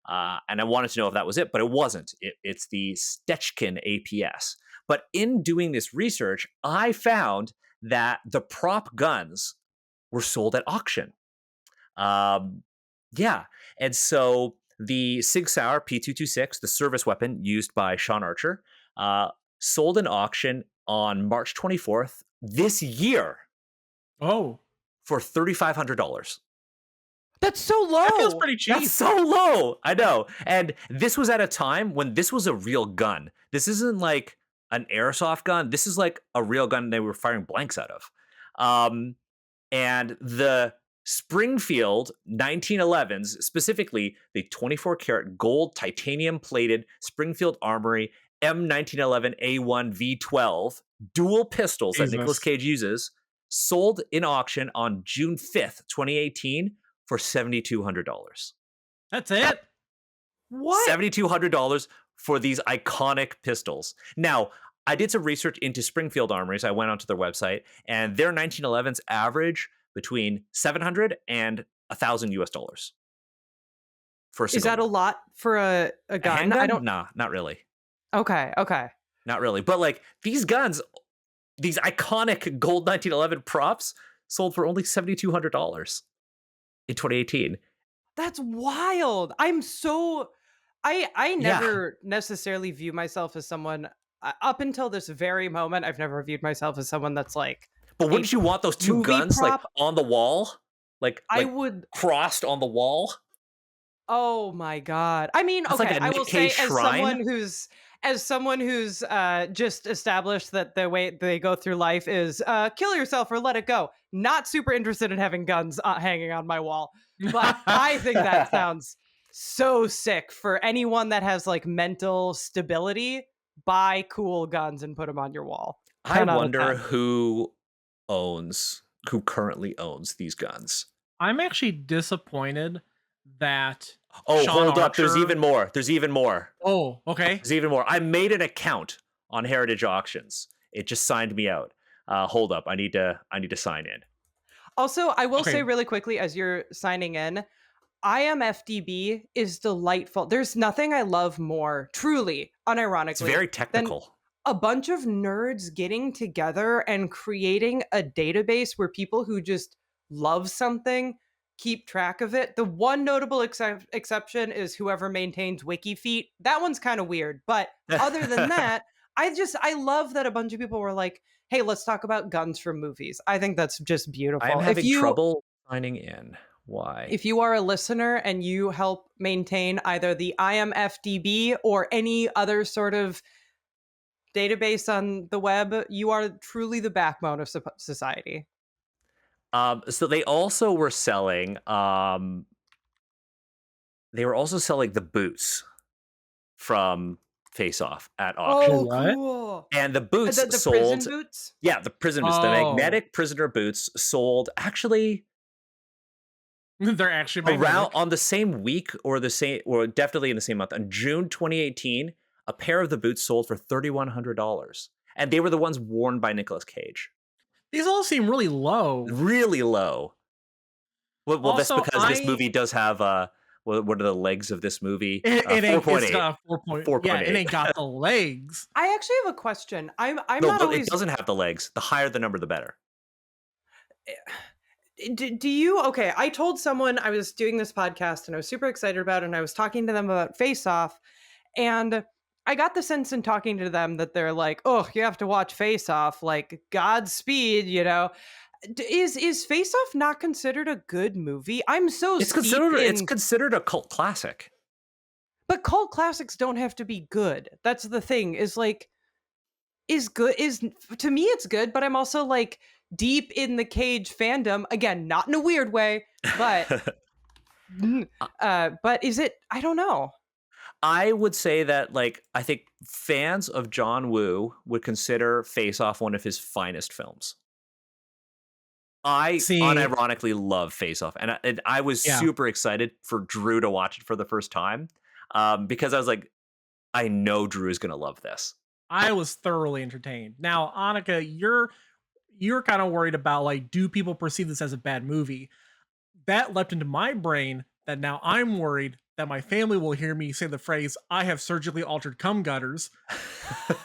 And I wanted to know if that was it, but it wasn't. It's the Stechkin APS. But in doing this research, I found that the prop guns were sold at auction. Yeah. And so the Sig Sauer P226, the service weapon used by Sean Archer, sold in auction on March 24th this year. Oh. For $3,500. That's so low. That feels pretty cheap. That's so low. I know. And this was at a time when this was a real gun. This isn't like an airsoft gun. This is like a real gun they were firing blanks out of. And the Springfield 1911s, specifically the 24 karat gold titanium plated Springfield Armory M1911A1 V12 dual pistols that Nicolas Cage uses, sold in auction on June 5th, 2018 for $7,200. That's it? What? $7,200 for these iconic pistols. Now, I did some research into Springfield Armories. I went onto their website, and their 1911s average between $700 and $1,000 for a single. Is that a lot for a gun? Handgun? Nah, not really. Okay. Not really. But like these guns, these iconic gold 1911 props sold for only $7,200 in 2018. That's wild. I never necessarily view myself as someone, up until this very moment, I've never viewed myself as someone that's like, but wouldn't you want those two guns like on the wall? Like I would crossed on the wall? Oh my god. I mean, that's okay, like I will say shrine? as someone who's just established that the way they go through life is kill yourself or let it go. Not super interested in having guns hanging on my wall. But I think that sounds so sick for anyone that has like mental stability. Buy cool guns and put them on your wall. I wonder who currently owns these guns. I'm actually disappointed that Sean hold Archer... up, there's even more. Oh, okay. There's even more. I made an account on Heritage Auctions. It just signed me out. Hold up, I need to sign in. Also, I will say really quickly as you're signing in, IMFDB is delightful. There's nothing I love more, truly, unironically. It's very technical. A bunch of nerds getting together and creating a database where people who just love something, keep track of it. The one notable exception is whoever maintains WikiFeet. That one's kind of weird, but other than that, I love that a bunch of people were like, "Hey, let's talk about guns from movies." I think that's just I am beautiful. having trouble signing in. Why? If you are a listener and you help maintain either the IMFDB or any other sort of database on the web, you are truly the backbone of society. So they also were selling. They were also selling the boots from Face Off at The auction, Oh, what? cool. and the boots The prison sold. boots? Yeah, the prison boots, the Oh, magnetic prisoner boots sold actually they're actually around magnetic. on the same week or the same or definitely in the same month. On June 2018, a pair of the boots sold for $3,100, and they were the ones worn by Nicolas Cage. These all seem really low. Really low. Well, that's Also, because this movie does have what are the legs of this movie? it Four ain't. point It's eight. got a 4 point. Four Yeah, point it eight. ain't got the legs. I actually have a question. I'm No, not it always doesn't have the legs. The higher the number, the better. do you okay, I told someone I was doing this podcast and I was super excited about it and I was talking to them about Face Off, and I got the sense in talking to them that they're like, "Oh, you have to watch Face Off, like Godspeed, you know." Is Face Off not considered a good movie? I'm so steeped It's in, considered a cult classic. but cult classics don't have to be good. That's the thing. Is like is good is to me it's good, but I'm also like deep in the Cage fandom again, not in a weird way, but but is it? I don't know. I would say that, like, I think fans of John Woo would consider Face Off one of his finest films. I See, unironically love Face Off, and I was yeah, super excited for Drew to watch it for the first time, because I was like, I know Drew is gonna love this. I was thoroughly entertained. Now, Anika, you're kind of worried about like, do people perceive this as a bad movie? That leapt into my brain that now I'm worried that my family will hear me say the phrase, I have surgically altered cum gutters.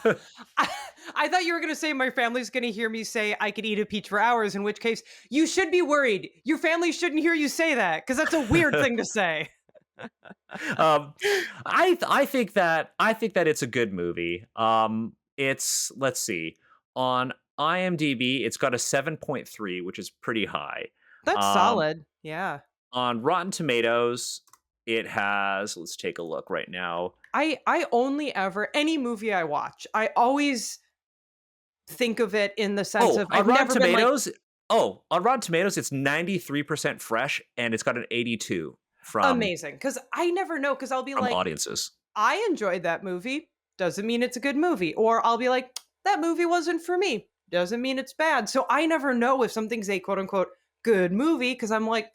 I, I thought you were going to say my family's going to hear me say I could eat a peach for hours, in which case you should be worried. Your family shouldn't hear you say that because that's a weird thing to say. um, I think that it's a good movie. It's let's see, on IMDb, it's got a 7.3, which is pretty high. That's Um, solid. Yeah. on Rotten Tomatoes, it has. Let's take a look right now. I only ever any movie I watch, I always think of it in the sense Oh, of on I've Rotten never been like Tomatoes. Oh, on Rotten Tomatoes, it's 93% fresh, and it's got an 82 from amazing because I never know because I'll be like audiences. I enjoyed that movie. Doesn't mean it's a good movie. Or I'll be like, that movie wasn't for me. Doesn't mean it's bad. So I never know if something's a quote unquote good movie because I'm like,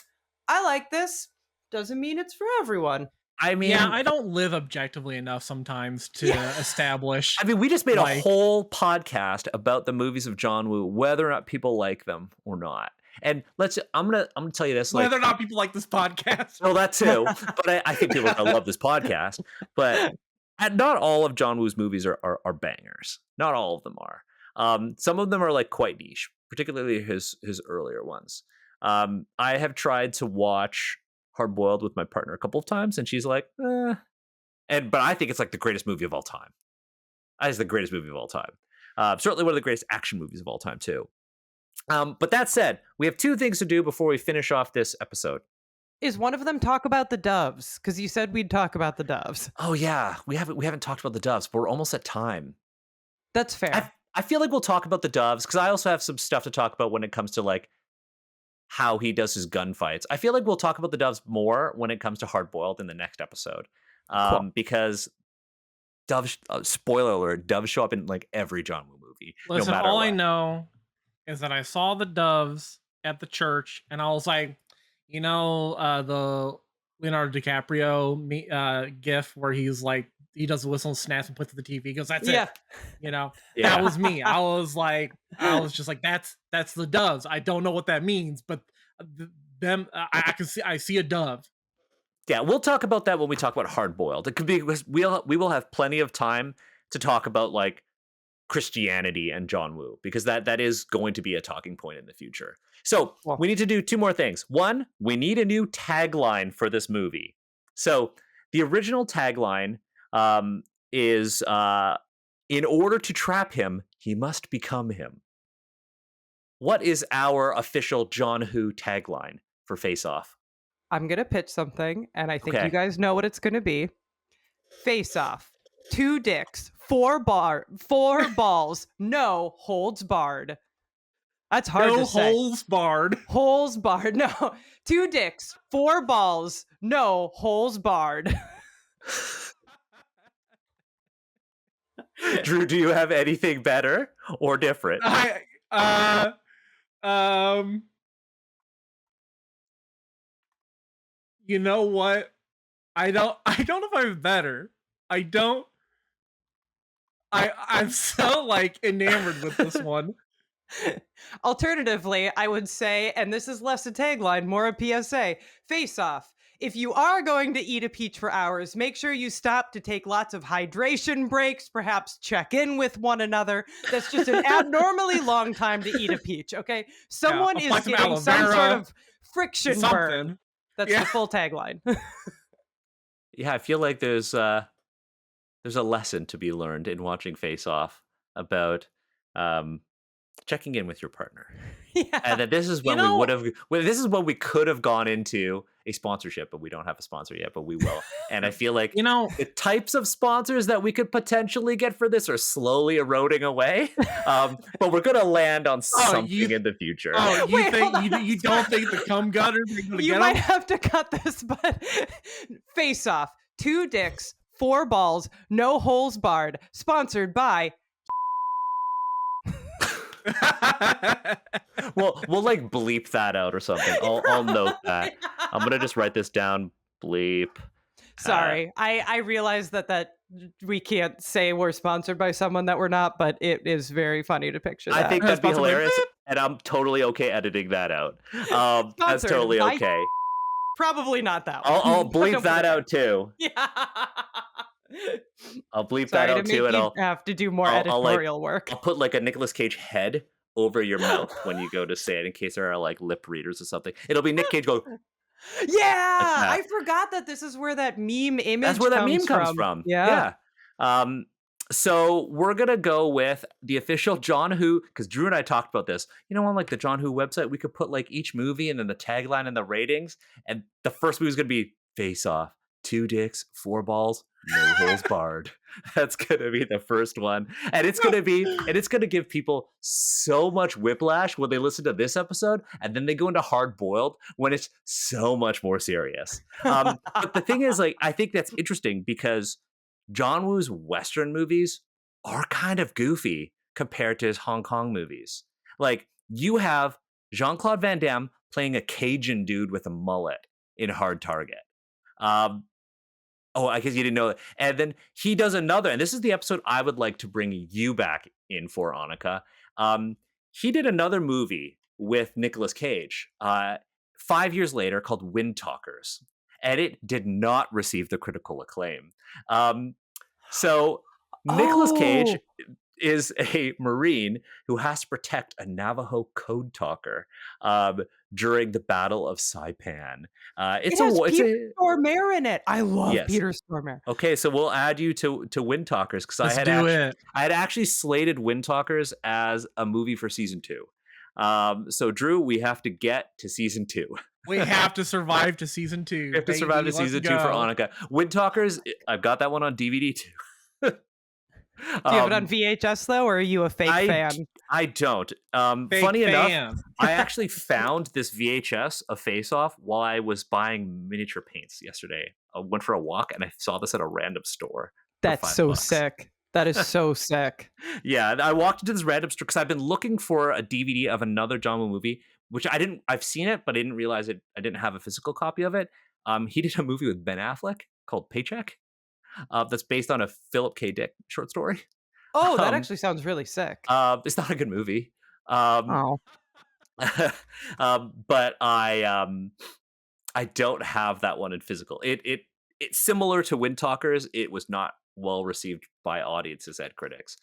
I like this. Doesn't mean it's for everyone. I Yeah, mean, I don't live objectively enough sometimes to Yeah. establish we just made a like whole podcast about the movies of John Woo, whether or not people like them or not. And I'm gonna tell you this, like, whether or not people like this podcast. well, that too. But I think people are gonna love this podcast. But not all of John Woo's movies are bangers. Not all of them are. Some of them are like quite niche, particularly his earlier ones. I have tried to watch Hard Boiled with my partner a couple of times, and she's like, but I think it's like the greatest movie of all time. It's the greatest movie of all time. Certainly one of the greatest action movies of all time too. But that said, we have two things to do before we finish off this episode. Is one of them talk about the doves? Because you said we'd talk about the doves. Oh yeah, we haven't talked about the doves, but we're almost at time. That's fair. I feel like we'll talk about the doves because I also have some stuff to talk about when it comes to like how he does his gunfights. I feel like we'll talk about the doves more when it comes to Hard Boiled in the next episode, Cool. because doves. Spoiler alert: doves show up in like every John Woo movie, Listen, no matter all what. I know is that I saw the doves at the church, and I was like, the Leonardo DiCaprio gif where he's like, he does the whistle and snaps and puts it to the TV. He goes, "That's Yeah. it." You know, Yeah. that was me. I was just like, that's the doves. I don't know what that means, but I can see. I see a dove. Yeah, we'll talk about that when we talk about Hard Boiled. It could be because we will have plenty of time to talk about like Christianity and John Woo, because that is going to be a talking point in the future. So Well, we need to do two more things. One, we need a new tagline for this movie. So the original tagline is in order to trap him, he must become him. What is our official John Woo tagline for Face Off? I'm going to pitch something, and I think you Okay. guys know what it's going to be. Face off. 2 dicks, 4 balls, no holds barred. That's hard No to say. holes barred. Holes barred. No. 2 dicks, 4 balls, no holes barred. Drew, do you have anything better or different? You know what? I don't know if I'm better. I'm so like enamored with this one. Alternatively, I would say, and this is less a tagline, more a PSA, face off. If you are going to eat a peach for hours, make sure you stop to take lots of hydration breaks, perhaps check in with one another. That's just an abnormally long time to eat a peach, okay? Someone is getting some sort of friction burn. That's the full tagline. Yeah, I feel like there's a lesson to be learned in watching Face Off about checking in with your partner. Yeah. And that this is when this is when we could have gone into a sponsorship, but we don't have a sponsor yet, but we will. And I feel like the types of sponsors that we could potentially get for this are slowly eroding away. But we're gonna land on something in the future. Oh, you don't think the cum gutters are gonna You might have to cut this, but Face Off, 2 dicks, 4 balls, no holes barred, sponsored by Well, we'll like bleep that out or something. I'll note that. I'm gonna just write this down. Bleep. Sorry, I realize that we can't say we're sponsored by someone that we're not, but it is very funny to picture that. I think that'd be hilarious, and I'm totally okay editing that out. That's totally okay. Probably not that one. I'll bleep that out too. Yeah. I'll bleep that out too, and I'll have to do more editorial work. I'll put like a Nicolas Cage head over your mouth when you go to say it, in case there are like lip readers or something. It'll be Nick Cage go. Yeah, I forgot that this is where that meme image. That's where that meme comes from. Yeah. So we're gonna go with the official John Woo, because Drew and I talked about this. On like the John Woo website, we could put like each movie and then the tagline and the ratings. And the first movie is gonna be Face Off, 2 dicks, 4 balls, no holes barred. That's gonna be the first one, and it's gonna give people so much whiplash when they listen to this episode, and then they go into Hard Boiled when it's so much more serious. But the thing is, like, I think that's interesting because John Woo's Western movies are kind of goofy compared to his Hong Kong movies. Like, you have Jean-Claude Van Damme playing a Cajun dude with a mullet in Hard Target. I guess you didn't know that. And then he does another, and this is the episode I would like to bring you back in for, Anica. He did another movie with Nicolas Cage 5 years later called Wind Talkers, and it did not receive the critical acclaim. So Nicolas Cage is a Marine who has to protect a Navajo code talker during the Battle of Saipan. It's Peter Stormare in it. I love Peter Stormare. Okay, so we'll add you to Wind Talkers, because I had actually slated Wind Talkers as a movie for season 2. So Drew, we have to get to season 2. We have to survive to season 2. We have to survive to season 2 for Anica. Wind Talkers, I've got that one on DVD too. Do you have it on VHS though, or are you a fake fan? I don't. Funny enough, I actually found this VHS of Face Off while I was buying miniature paints yesterday. I went for a walk and I saw this at a random store. That's so sick. That is so sick. Yeah, I walked into this random store because I've been looking for a DVD of another John Woo movie, which I've seen it, but I didn't realize it. I didn't have a physical copy of it. He did a movie with Ben Affleck called Paycheck. That's based on a Philip K. Dick short story. Oh, that actually sounds really sick. It's not a good movie. But I don't have that one in physical. It's similar to Wind Talkers. It was not well received by audiences and critics.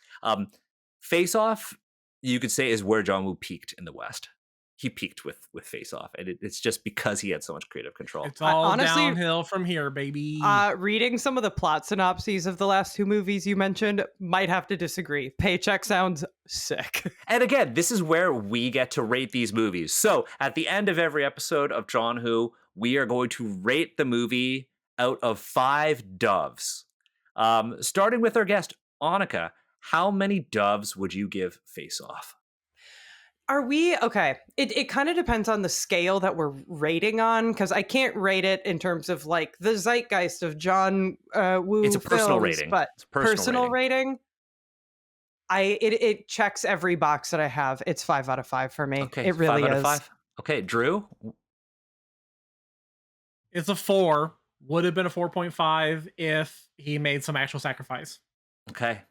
Face Off, you could say, is where John Woo peaked in the West. He peaked with Face Off, and it's just because he had so much creative control. It's all honestly, downhill from here, baby. reading some of the plot synopses of the last two movies you mentioned, might have to disagree. Paycheck sounds sick. And again, this is where we get to rate these movies. So at the end of every episode of John Who, we are going to rate the movie out of 5 doves. Starting with our guest, Anica, how many doves would you give Face Off? Are we okay? It kind of depends on the scale that we're rating on, because I can't rate it in terms of like the zeitgeist of John Woo. It's a personal films, rating. but It's a personal rating. It checks every box that I have. It's 5 out of 5 for me. Okay, It really 5 out of is. 5. Okay, Drew. It's a 4. Would have been a 4.5 if he made some actual sacrifice. Okay.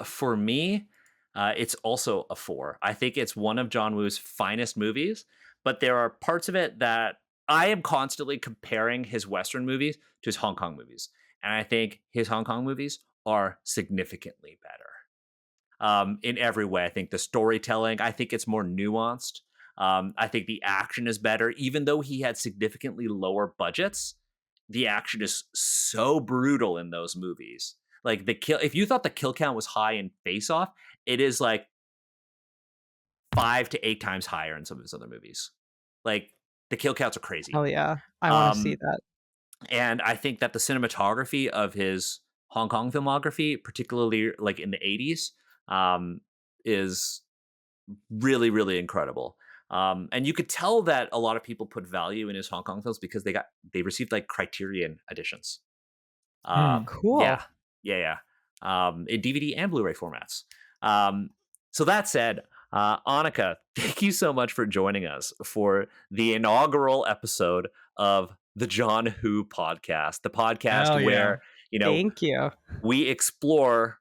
For me, it's also a 4. I think it's one of John Woo's finest movies, but there are parts of it that I am constantly comparing his Western movies to his Hong Kong movies. And I think his Hong Kong movies are significantly better. In every way. I think the storytelling, I think it's more nuanced. I think the action is better. Even though he had significantly lower budgets, the action is so brutal in those movies. Like the kill, if you thought the kill count was high in Face Off, it is like 5 to 8 times higher in some of his other movies. Like the kill counts are crazy. Oh yeah, I want to see that. And I think that the cinematography of his Hong Kong filmography, particularly like in the 80s, is really, really incredible. And you could tell that a lot of people put value in his Hong Kong films because they received like Criterion editions. Cool. Yeah. In DVD and Blu-ray formats. So that said, Anica, thank you so much for joining us for the inaugural episode of the John Who podcast, the podcast Hell yeah. where, Thank you. we explore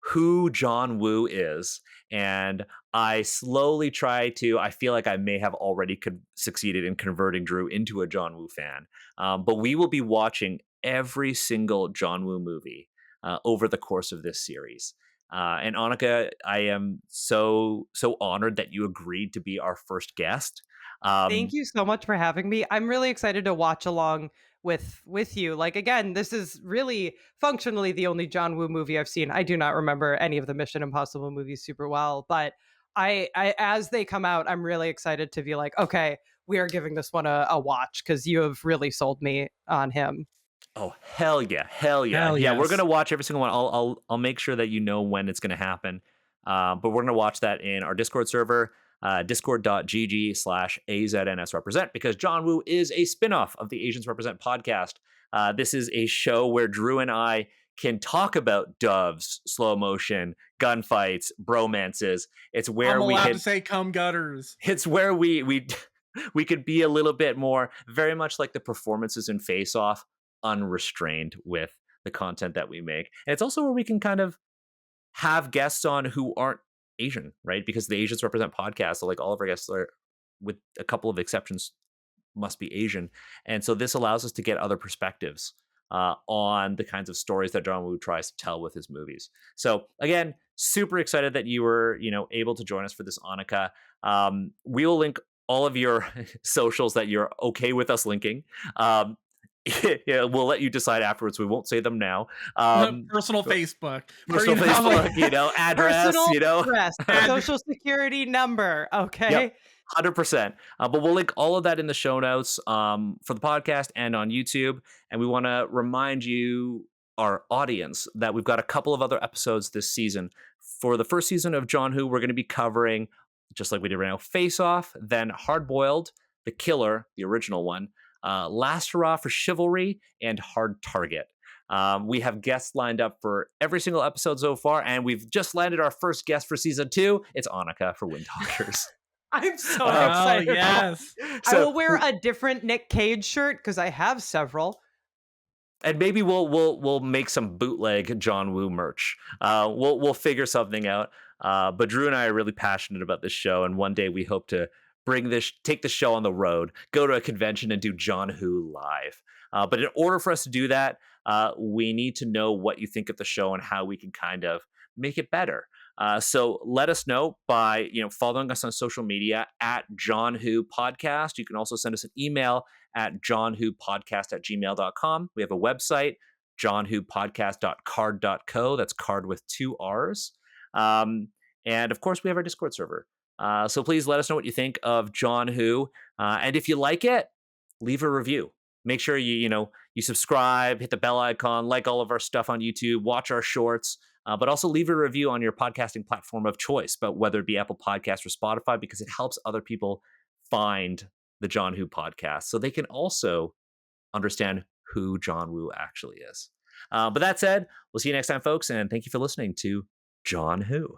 who John Woo is. And I slowly I feel like I may have already succeeded in converting Drew into a John Woo fan. But we will be watching every single John Woo movie over the course of this series. And Anica, I am so honored that you agreed to be our first guest. Thank you so much for having me. I'm really excited to watch along with you. Like again, this is really functionally the only John Woo movie I've seen. I do not remember any of the Mission Impossible movies super well, but I as they come out, I'm really excited to be like, okay, we are giving this one a watch, because you have really sold me on him. Oh, hell yeah. Hell Yeah, yes. we're gonna watch every single one. I'll make sure that you know when it's gonna happen. But we're gonna watch that in our Discord server, discord.gg/AZNS Represent, because John Woo is a spinoff of the Asians Represent podcast. This is a show where Drew and I can talk about doves, slow motion, gunfights, bromances. It's where I'm we allowed can to say cum gutters. it's where we we could be a little bit more, very much like the performances in Face Off, unrestrained with the content that we make. And it's also where we can kind of have guests on who aren't Asian, right? Because the Asians Represent podcast, so like all of our guests are, with a couple of exceptions, must be Asian. And so this allows us to get other perspectives on the kinds of stories that John Woo tries to tell with his movies. So again, super excited that you were, able to join us for this, Anica. We will link all of your socials that you're okay with us linking. Yeah, we'll let you decide afterwards. We won't say them now. Personal Facebook. Personal Facebook, address, Personal address, social security number. Okay. Yep. 100%. But we'll link all of that in the show notes for the podcast and on YouTube. And we want to remind you, our audience, that we've got a couple of other episodes this season. For the first season of John Who, we're going to be covering, just like we did right now, Face Off, then Hard Boiled, The Killer, the original one, Last Hurrah for Chivalry, and Hard Target. We have guests lined up for every single episode so far, and we've just landed our first guest for season 2. It's Anica for Wind Talkers. I'm so excited. Yes. I will wear a different Nick Cage shirt because I have several. And maybe we'll make some bootleg John Woo merch. We'll figure something out. But Drew and I are really passionate about this show, and one day we hope to take the show on the road, go to a convention, and do John Who live. But in order for us to do that, we need to know what you think of the show and how we can kind of make it better. So let us know by following us on social media at John Who Podcast. You can also send us an email at johnwhopodcast@gmail.com. We have a website, johnwhopodcast.card.co. That's card with 2 R's. And of course, we have our Discord server. So please let us know what you think of John Who. And if you like it, leave a review. Make sure you subscribe, hit the bell icon, like all of our stuff on YouTube, watch our shorts, but also leave a review on your podcasting platform of choice, but whether it be Apple Podcasts or Spotify, because it helps other people find the John Who podcast so they can also understand who John Woo actually is. But that said, we'll see you next time, folks, and thank you for listening to John Who.